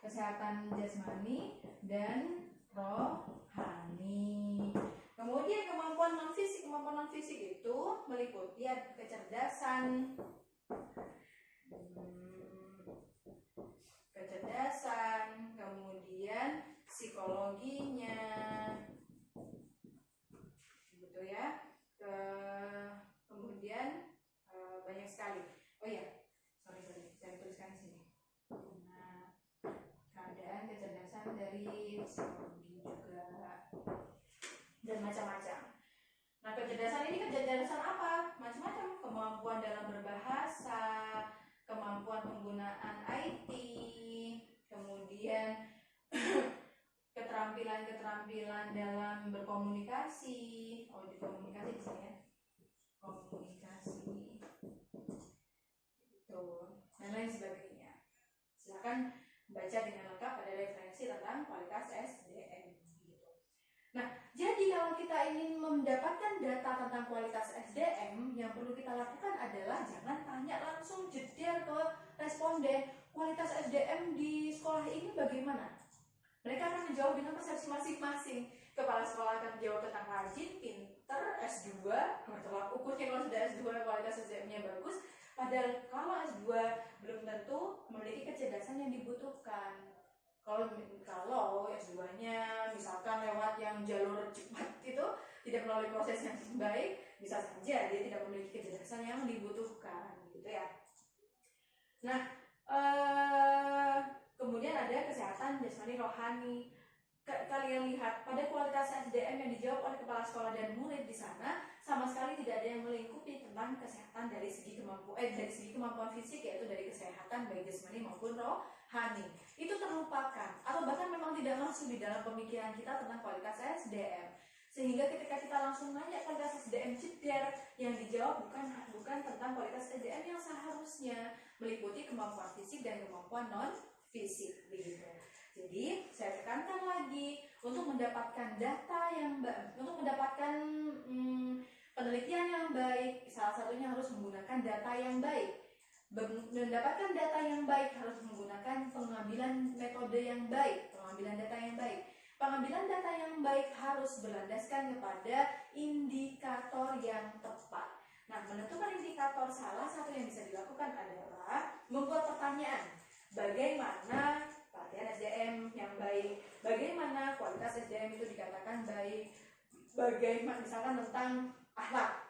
[SPEAKER 1] kesehatan jasmani dan rohani. Kemudian kemampuan non fisik itu meliputi kecerdasan, kemudian psikologinya, gitu ya. Kemudian banyak sekali. Oh iya, sorry, saya tuliskan di sini. Nah, keadaan kecerdasan dari psikologi juga dan macam-macam. Nah, kecerdasan ini kecerdasan apa? Macam-macam. Kemampuan dalam berbahasa, kemampuan penggunaan IT, kemudian keterampilan dalam berkomunikasi. Oh, di komunikasi di sini ya. Komunikasi itu dan lain sebagainya. Silakan baca dengan lengkap pada referensi tentang kualitas SDM gitu. Nah, jadi kalau kita ingin mendapatkan data tentang kualitas SDM, yang perlu kita lakukan adalah jangan tanya langsung jeder ke responden, kualitas SDM di sekolah ini bagaimana? Mereka akan menjawab dengan persepsi masing-masing. Kepala sekolah akan menjawab tentang rajin, pinter, S2, tolak ukurnya kalau sudah S2 kualitas SDM-nya bagus. Padahal kalau S2 belum tentu memiliki kecerdasan yang dibutuhkan. Kalau S2-nya misalkan lewat yang jalur cepat itu tidak melalui proses yang baik, bisa saja dia tidak memiliki kecerdasan yang dibutuhkan, gitu ya. Nah, Kemudian ada kesehatan jasmani rohani. Kalian lihat pada kualitas SDM yang dijawab oleh kepala sekolah dan murid di sana sama sekali tidak ada yang melingkupi tentang kesehatan dari segi kemampuan fisik, yaitu dari kesehatan baik jasmani maupun rohani. Itu terlupakan atau bahkan memang tidak masuk di dalam pemikiran kita tentang kualitas SDM. Sehingga ketika kita langsung nanya kualitas SDM jeder, yang dijawab bukan tentang kualitas SDM yang seharusnya meliputi kemampuan fisik dan kemampuan non fisik begitu. Jadi saya tekankan lagi, untuk mendapatkan data yang untuk mendapatkan penelitian yang baik, salah satunya harus menggunakan data yang baik. Mendapatkan data yang baik harus menggunakan pengambilan metode yang baik, pengambilan data yang baik. Pengambilan data yang baik harus berlandaskan kepada indikator yang tepat. Nah, menentukan indikator, salah satu yang bisa dilakukan adalah membuat pertanyaan. Bagaimana pelatihan SDM yang baik? Bagaimana kualitas SDM itu dikatakan baik? Bagaimana misalkan tentang akhlak?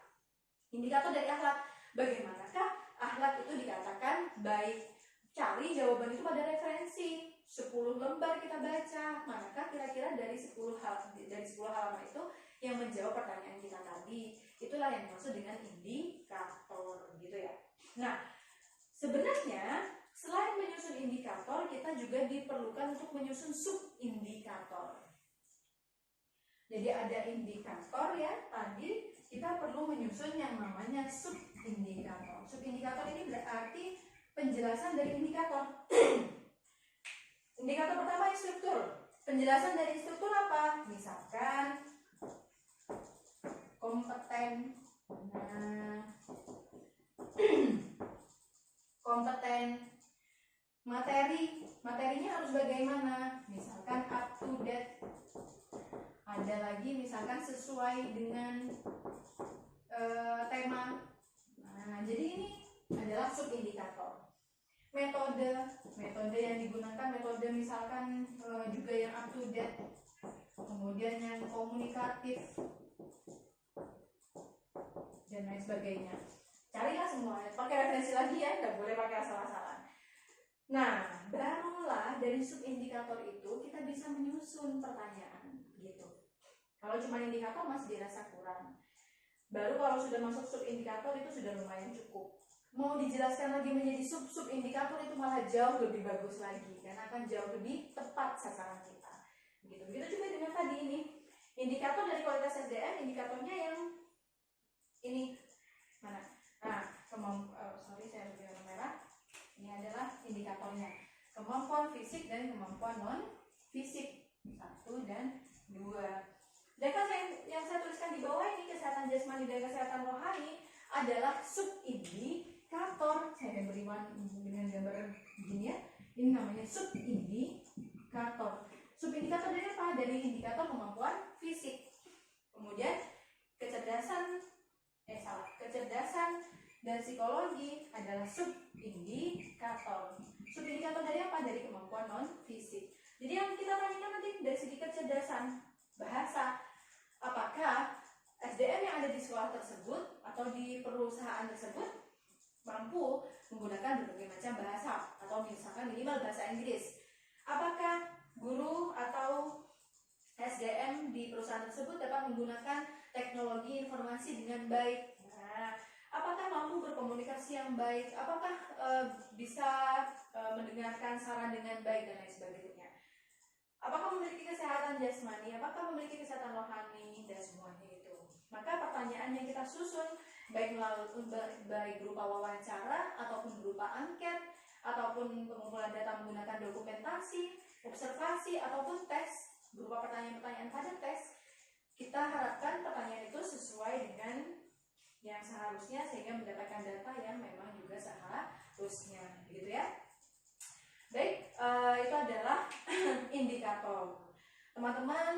[SPEAKER 1] Indikator dari akhlak, bagaimanakah akhlak itu dikatakan baik? Cari jawaban itu pada referensi. 10 lembar kita baca, manakah kira-kira dari 10 halaman itu yang menjawab pertanyaan kita tadi? Itulah yang dimaksud dengan indikator, gitu ya. Nah, sebenarnya selain menyusun indikator, kita juga diperlukan untuk menyusun subindikator. Jadi ada indikator ya, tadi kita perlu menyusun yang namanya subindikator. Subindikator ini berarti penjelasan dari indikator. Indikator pertama struktur. Penjelasan dari struktur apa? Misalkan kompeten. Nah, kompeten. Materinya harus bagaimana? Misalkan up to date. Ada lagi misalkan sesuai dengan tema. Nah, jadi ini adalah subindikator. Metode yang digunakan, metode misalkan juga yang up to date, kemudian yang komunikatif dan lain sebagainya. Carilah semua, pakai referensi lagi ya, tidak boleh pakai asal-asalan. Nah, barulah dari subindikator itu kita bisa menyusun pertanyaan gitu. Kalau cuma indikator masih dirasa kurang. Baru kalau sudah masuk subindikator itu sudah lumayan cukup. Mau dijelaskan lagi menjadi sub-indikator itu malah jauh lebih bagus lagi, karena akan jauh lebih tepat sasaran kita. Begitu juga dengan tadi ini. Indikator dari kualitas SDM, indikatornya yang ini mana? Nah, saya lebih warna merah. Ini adalah indikatornya. Kemampuan fisik dan kemampuan non fisik. 1 dan 2. Dan kan yang saya tuliskan di bawah ini, kesehatan jasmani dan kesehatan rohani adalah subindikator. Saya akan beri dengan gambar begini ya. Ini namanya subindikator. Subindikator dari apa? Dari indikator kemampuan fisik. Kemudian kecerdasan dan psikologi adalah subindikator. Subindikator dari apa? Dari kemampuan non fisik. Jadi yang kita tanyakan nanti dari segi kecerdasan bahasa, apakah SDM yang ada di sekolah tersebut atau di perusahaan tersebut mampu menggunakan berbagai macam bahasa atau misalkan minimal bahasa Inggris. Apakah guru atau SDM di perusahaan tersebut dapat menggunakan teknologi informasi dengan baik? Nah, apakah mampu berkomunikasi yang baik? Apakah bisa mendengarkan saran dengan baik dan lain sebagainya? Apakah memiliki kesehatan jasmani? Apakah memiliki kesehatan rohani? Dan semuanya itu. Maka pertanyaan yang kita susun baik berupa wawancara ataupun berupa angket ataupun pengumpulan data menggunakan dokumentasi, observasi ataupun tes berupa pertanyaan-pertanyaan pada tes, kita harapkan pertanyaan itu sesuai dengan yang seharusnya sehingga mendapatkan data yang memang juga seharusnya, gitu ya. Baik, itu adalah indikator. Teman-teman,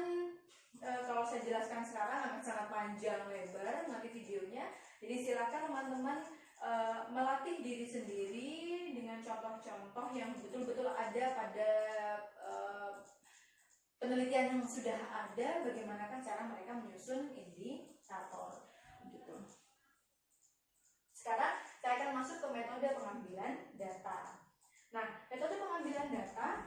[SPEAKER 1] kalau saya jelaskan sekarang akan sangat panjang lebar nanti videonya. Jadi silakan teman-teman melatih diri sendiri dengan contoh-contoh yang betul-betul ada pada penelitian yang sudah ada. Bagaimanakah cara mereka menyusun indikator, gitu. Sekarang saya akan masuk ke metode pengambilan data. Nah, metode pengambilan data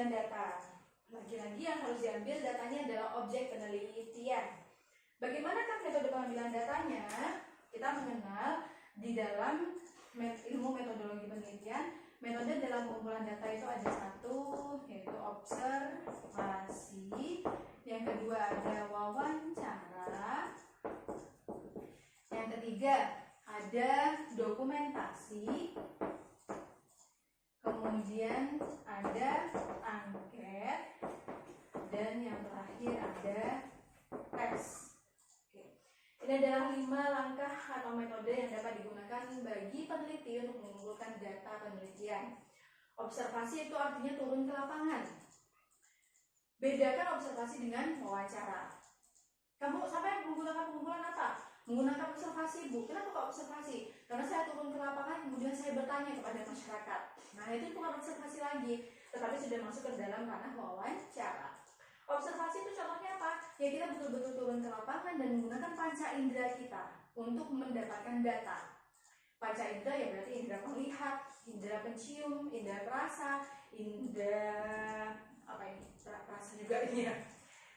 [SPEAKER 1] pengambilan data. Lagi-lagi yang harus diambil datanya adalah objek penelitian. Bagaimanakah metode pengambilan datanya? Kita mengenal di dalam ilmu metodologi penelitian, metode dalam pengumpulan data itu ada satu, yaitu observasi. Yang kedua ada wawancara. Yang ketiga ada dokumentasi. Kemudian ada angket. Dan yang terakhir ada tes. Ini adalah 5 langkah atau metode yang dapat digunakan bagi peneliti untuk mengumpulkan data penelitian. Observasi itu artinya turun ke lapangan. Bedakan observasi dengan wawancara. Kamu sampai menggunakan pengumpulan apa? Menggunakan observasi, Bu. Kenapa kok observasi? Karena saya turun ke lapangan, kemudian saya bertanya kepada masyarakat. Nah, itu bukan observasi lagi, tetapi sudah masuk ke dalam ranah wawancara. Observasi itu contohnya apa? Ya kita betul-betul turun ke lapangan dan menggunakan panca indera kita untuk mendapatkan data. Panca indera ya berarti indera melihat, indera pencium, indera perasa, indera apa ini? Rasa juga ini ya.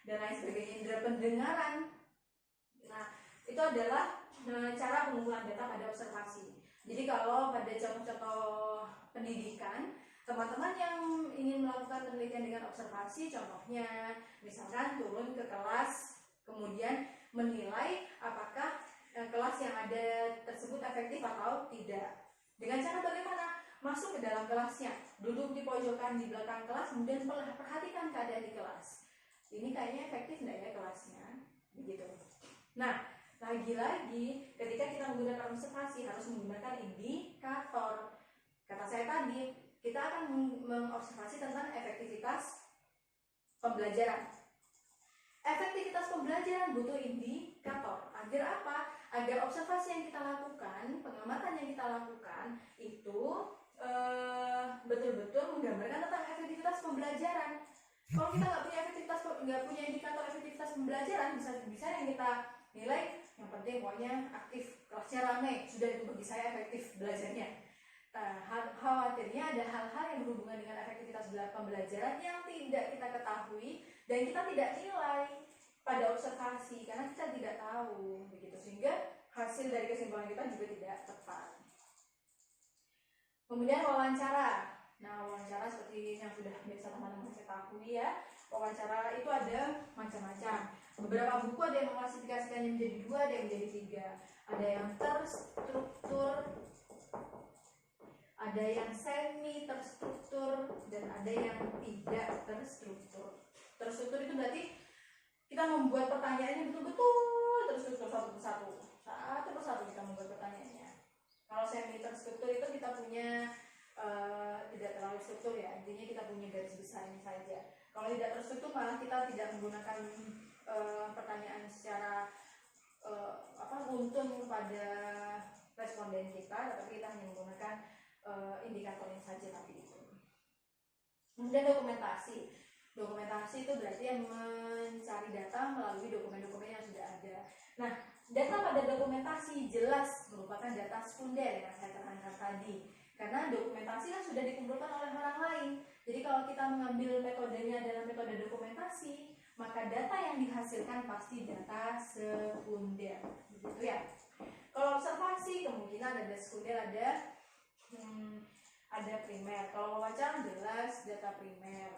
[SPEAKER 1] Dan lain sebagainya, indera pendengaran. Nah, itu adalah cara pengumpulan data pada observasi. Jadi kalau pada contoh-contoh pendidikan, teman-teman yang ingin melakukan penelitian dengan observasi, contohnya misalkan turun ke kelas, kemudian menilai apakah kelas yang ada tersebut efektif atau tidak. Dengan cara bagaimana? Masuk ke dalam kelasnya, duduk di pojokan di belakang kelas, kemudian perhatikan keadaan di kelas. Ini kayaknya efektif enggak ya kelasnya? Begitu. Nah, lagi-lagi ketika kita menggunakan observasi harus menggunakan indikator. Kata saya tadi, kita akan mengobservasi tentang efektivitas pembelajaran. Efektivitas pembelajaran butuh indikator. Agar apa? Agar observasi yang kita lakukan, pengamatan yang kita lakukan itu betul-betul menggambarkan tentang efektivitas pembelajaran. Kalau kita nggak punya indikator efektivitas pembelajaran, bisa yang kita nilai yang penting pokoknya aktif, kelasnya ramai, sudah itu bagi saya efektif belajarnya. Khawatirnya ada hal-hal yang berhubungan dengan efektivitas pembelajaran yang tidak kita ketahui dan kita tidak nilai pada observasi karena kita tidak tahu begitu, sehingga hasil dari kesimpulan kita juga tidak tepat. Kemudian wawancara. Nah, wawancara seperti yang sudah biasa teman-teman ketahui ya, wawancara itu ada macam-macam. Beberapa buku ada yang mengklasifikasikannya menjadi 2, ada yang menjadi 3. Ada yang terstruktur, ada yang semi terstruktur, dan ada yang tidak terstruktur. Terstruktur itu berarti kita membuat pertanyaannya betul-betul terstruktur satu persatu kita membuat pertanyaannya. Kalau semi terstruktur itu kita punya tidak terlalu struktur ya, intinya kita punya garis besarnya saja. Kalau tidak terstruktur malah kita tidak menggunakan pertanyaan secara runtun pada responden kita, tetapi kita hanya menggunakan indikatornya saja tadi itu. Kemudian dokumentasi. Dokumentasi itu berarti yang mencari data melalui dokumen-dokumen yang sudah ada. Nah, data pada dokumentasi jelas merupakan data sekunder yang saya terangkan tadi. Karena dokumentasi kan sudah dikumpulkan oleh orang lain. Jadi kalau kita mengambil metodenya adalah metode dokumentasi, maka data yang dihasilkan pasti data sekunder. Begitu ya. Kalau observasi kemungkinan ada sekunder, ada primer. Kalau wawancara jelas data primer.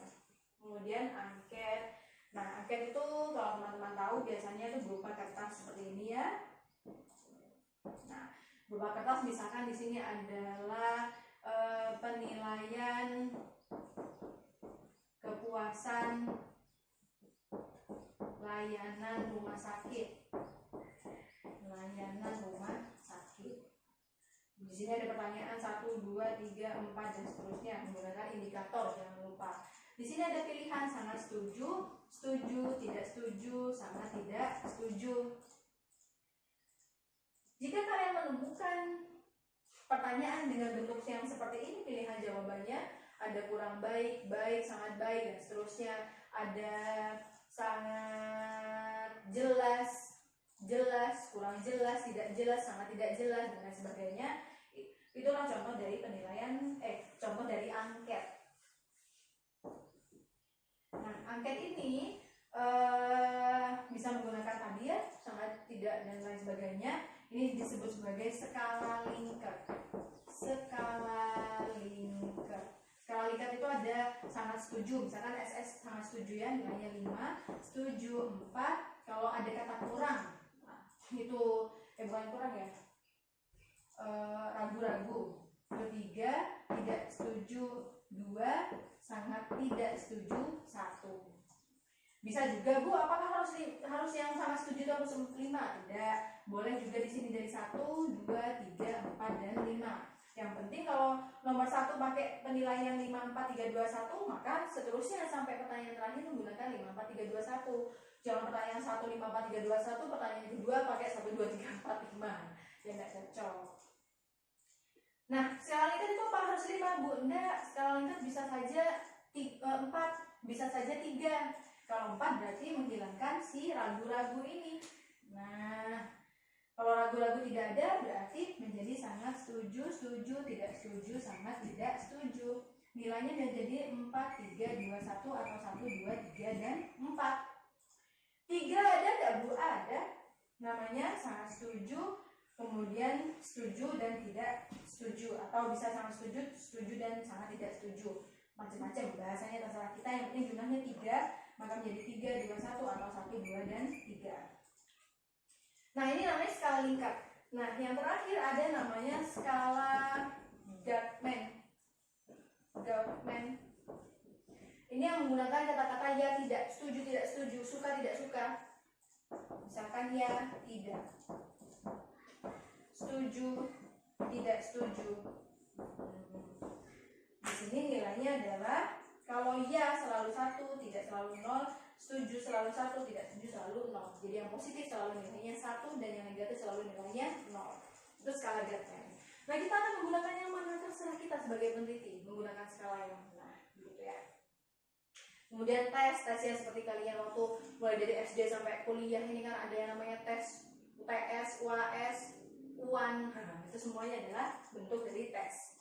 [SPEAKER 1] Kemudian angket. Nah, angket itu kalau teman-teman tahu biasanya itu berupa kertas seperti ini ya. Nah, berupa kertas misalkan di sini adalah penilaian kepuasan layanan rumah sakit. Layanan rumah sakit. Di sini ada pertanyaan 1, 2, 3, 4 dan seterusnya menggunakan indikator, jangan lupa. Di sini ada pilihan sangat setuju, setuju, tidak setuju, sangat tidak setuju. Jika kalian menemukan pertanyaan dengan bentuk yang seperti ini, pilihan jawabannya ada kurang baik, baik, sangat baik dan seterusnya. Ada sangat jelas, jelas, kurang jelas, tidak jelas, sangat tidak jelas dan lain sebagainya. Itulah contoh dari penilaian, contoh dari angket. angket ini bisa menggunakan tadi ya, sangat tidak dan lain sebagainya. Ini disebut sebagai skala Likert. Skala Likert itu ada sangat setuju, misalkan SS sangat setuju ya, nilainya 5, setuju 4. Kalau ada kata kurang, nah, itu bukan kurang ya, ragu-ragu. Ketiga, tidak setuju 2, sangat tidak setuju 1. Bisa juga, Bu, apakah harus yang sangat setuju itu harus 5? Tidak, boleh juga di sini dari 1, 2, 3, 4 dan 5. Yang penting kalau nomor 1 pakai penilaian 5, 4, 3, 2, 1, maka seterusnya sampai pertanyaan terakhir menggunakan 5, 4, 3, 2, 1. Jangan pertanyaan 1, 5, 4, 3, 2, 1, pertanyaan kedua pakai 1, 2, 3, 4, 5. Ya nggak cocok. Nah, skala Likert itu apa? Harus 5, Bu? Enggak, skala Likert bisa saja 4, bisa saja 3. Kalau 4 berarti menghilangkan si ragu-ragu ini. Nah, kalau ragu-ragu tidak ada berarti menjadi sangat setuju, setuju, tidak setuju, sangat tidak setuju. Nilainya menjadi 4, 3, 2, 1 atau 1, 2, 3 dan 4. 3 ada enggak, Bu? Ada. Namanya sangat setuju, kemudian setuju dan tidak setuju, atau bisa sangat setuju, setuju dan sangat tidak setuju. Macam-macam bahasanya terserah kita, yang penting jumlahnya 3, maka menjadi 3, 2, 1 atau 1, 2 dan 3. Nah, ini namanya skala Likert. Nah, yang terakhir ada namanya skala Gutmann. Ini yang menggunakan kata-kata ya, tidak, setuju, suka, tidak suka. Misalkan ya, tidak, setuju, tidak setuju. Di sini nilainya adalah kalau ya selalu 1, tidak selalu 0, setuju selalu 1, tidak setuju selalu 0. Jadi yang positif selalu nilainya 1 dan yang negatif selalu nilainya 0. Itu skala Gutmann. Nah, kita akan menggunakan yang mana, terserah kita sebagai peneliti menggunakan skala yang mana, gitu ya. Kemudian tesnya seperti kalian waktu mulai dari SD sampai kuliah ini kan ada yang namanya tes UTS, UAS, UAN. Nah, itu semuanya adalah bentuk dari tes.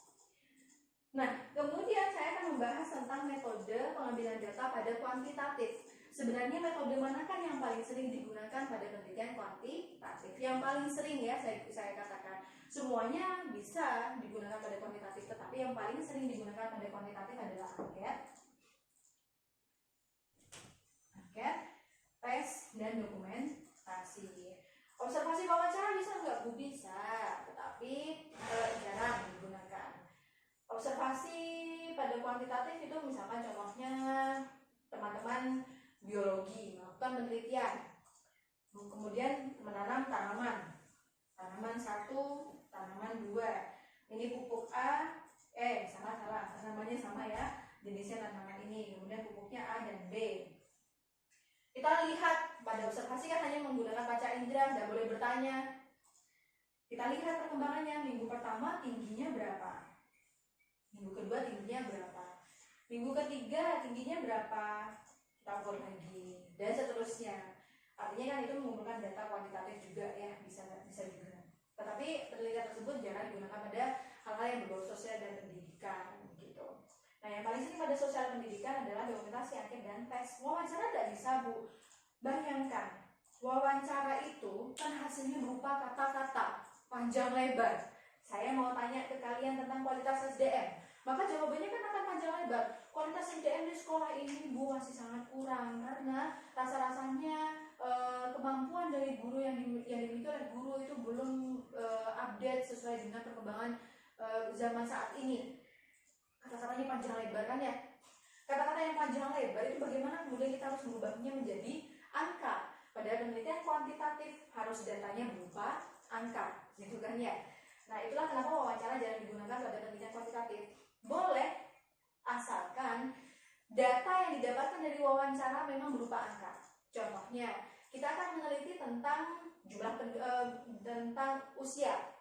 [SPEAKER 1] Nah, kemudian saya akan membahas tentang metode pengambilan data pada kuantitatif. Sebenarnya metode manakah yang paling sering digunakan pada penelitian kuantitatif? Yang paling sering ya, saya katakan semuanya bisa digunakan pada kuantitatif, tetapi yang paling sering digunakan pada kuantitatif adalah angket, tes, dan dokumentasi. Observasi wawancara bisa nggak, Bu? Bisa, tetapi jarang digunakan. Observasi pada kuantitatif itu misalkan contohnya teman-teman biologi melakukan penelitian, kemudian menanam tanaman 1, tanaman 2. Ini pupuk A, salah, tanamannya sama ya, jenisnya tanaman ini, kemudian pupuknya A dan B. Kita lihat pada observasi kan hanya menggunakan panca indera, tidak boleh bertanya. Kita lihat perkembangannya, minggu pertama tingginya berapa, minggu kedua tingginya berapa, minggu ketiga tingginya berapa, kita ukur lagi, dan seterusnya. Artinya kan itu menggunakan data kuantitatif juga ya, bisa juga. Tetapi penelitian tersebut jarang digunakan pada hal-hal yang berbau sosial dan pendidikan gitu. Nah, yang paling sering pada sosial pendidikan adalah dokumentasi, angket, dan tes. Wawancara tidak bisa, Bu. Bayangkan, wawancara itu kan hasilnya berupa kata-kata panjang lebar. Saya mau tanya ke kalian tentang kualitas SDM, maka jawabannya kan akan panjang lebar. Kualitas SDM di sekolah ini, Bu, masih sangat kurang karena rasa-rasanya kemampuan dari guru yang dimiliki oleh guru itu belum update sesuai dengan perkembangan zaman saat ini. Kata-katanya panjang lebar kan ya. Kata-kata yang panjang lebar itu bagaimana kemudian kita harus mengubahnya menjadi angka. Pada penelitian kuantitatif harus datanya berupa angka, gitu kan ya. Nah, itulah kenapa wawancara jarang digunakan pada penelitian kuantitatif. Boleh, asalkan data yang didapatkan dari wawancara memang berupa angka. Contohnya, kita akan meneliti tentang tentang usia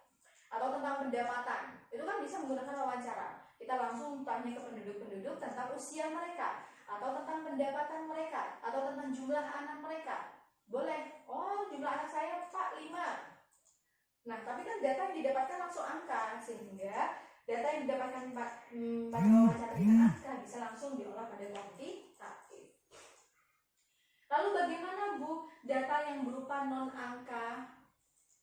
[SPEAKER 1] atau tentang pendapatan. Itu kan bisa menggunakan wawancara. Kita langsung tanya ke penduduk-penduduk tentang usia mereka, atau tentang pendapatan mereka, atau tentang jumlah anak mereka. Boleh. Oh, jumlah anak saya Pak 5. Nah, tapi kan data yang didapatkan langsung angka, sehingga data yang didapatkan pada wawancara dengan angka bisa langsung diolah pada kuantitatif. yang berupa non angka,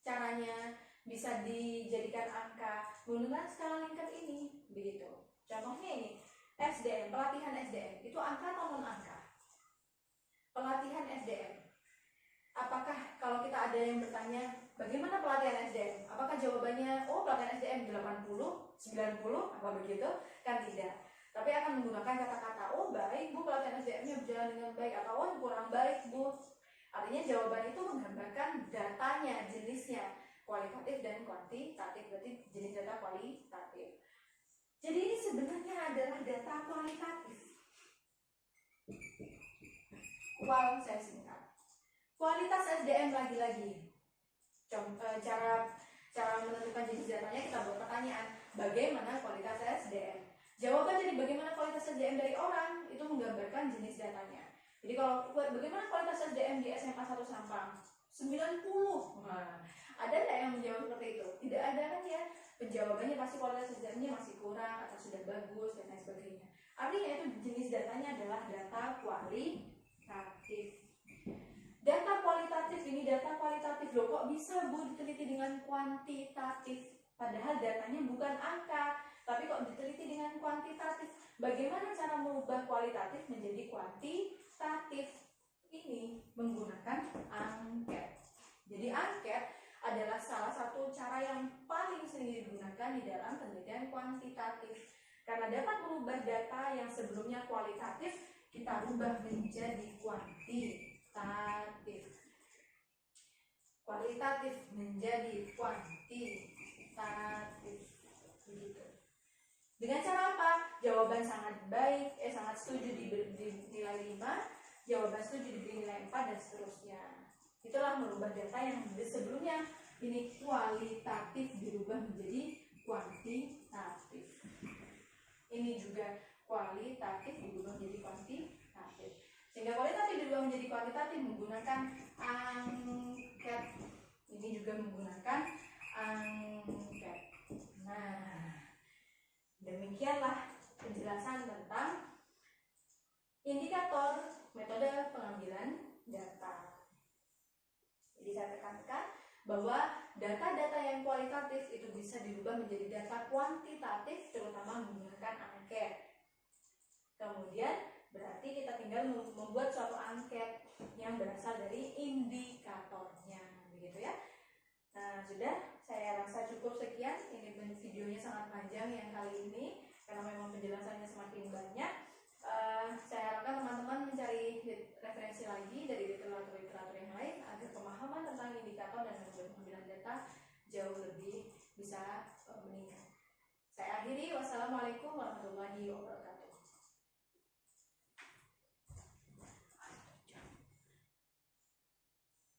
[SPEAKER 1] caranya bisa dijadikan angka menggunakan skala Likert ini, begitu. Contohnya ini, SDM, pelatihan SDM, itu angka atau non angka? Pelatihan SDM. Apakah kalau kita ada yang bertanya, bagaimana pelatihan SDM? Apakah jawabannya, oh pelatihan SDM 80, 90, apa begitu? Kan tidak. Tapi akan menggunakan kata-kata, oh baik Bu, pelatihan SDM-nya berjalan dengan baik, atau oh kurang baik Bu. Artinya jawaban itu menggambarkan datanya, jenisnya, kualitatif dan kuantitatif, berarti jenis data kualitatif. Jadi ini sebenarnya adalah data kualitatif. Saya singkat. Kualitas SDM lagi-lagi. Cara menentukan jenis datanya, kita buat pertanyaan, bagaimana kualitas SDM? Jawaban jadi bagaimana kualitas SDM dari orang, itu menggambarkan jenis datanya. Jadi kalau bagaimana kualitas SDM di SMA 1 Sampang? 90. Nah, ada nggak yang menjawab seperti itu? Tidak ada kan ya? Penjawabannya pasti kualitas SDM-nya masih kurang atau sudah bagus dan lain sebagainya. Artinya itu jenis datanya adalah data kualitatif. Data kualitatif ini data kualitatif loh, kok bisa Bu diteliti dengan kuantitatif? Padahal datanya bukan angka, tapi kok diteliti dengan kuantitatif. Bagaimana cara mengubah kualitatif menjadi kuantitatif? Ini menggunakan angket. Jadi angket adalah salah satu cara yang paling sering digunakan di dalam penelitian kuantitatif. Karena dapat merubah data yang sebelumnya kualitatif, kita rubah menjadi kuantitatif. Kualitatif menjadi kuantitatif. Begitu. Dengan cara apa? Jawaban sangat baik, sangat setuju diberi nilai 5, jawaban setuju diberi nilai 4, dan seterusnya. Itulah merubah data yang sebelumnya ini kualitatif dirubah menjadi kuantitatif. Ini juga kualitatif dirubah menjadi kuantitatif. Sehingga kualitatif dirubah menjadi kuantitatif menggunakan angket. Ini juga menggunakan angket. Nah, demikianlah penjelasan tentang indikator metode pengambilan data. Jadi saya tekankan bahwa data-data yang kualitatif itu bisa dirubah menjadi data kuantitatif, terutama menggunakan angket. Kemudian berarti kita tinggal membuat suatu angket yang berasal dari indikatornya, begitu ya. Nah, sudah, saya rasa cukup sekian. Ini videonya sangat panjang yang kali ini karena memang penjelasannya semakin banyak. Saya harapkan teman-teman mencari referensi lagi dari literatur yang lain agar pemahaman tentang indikator dan metode pengambilan data jauh lebih bisa meningkat. Saya akhiri, wassalamualaikum warahmatullahi wabarakatuh.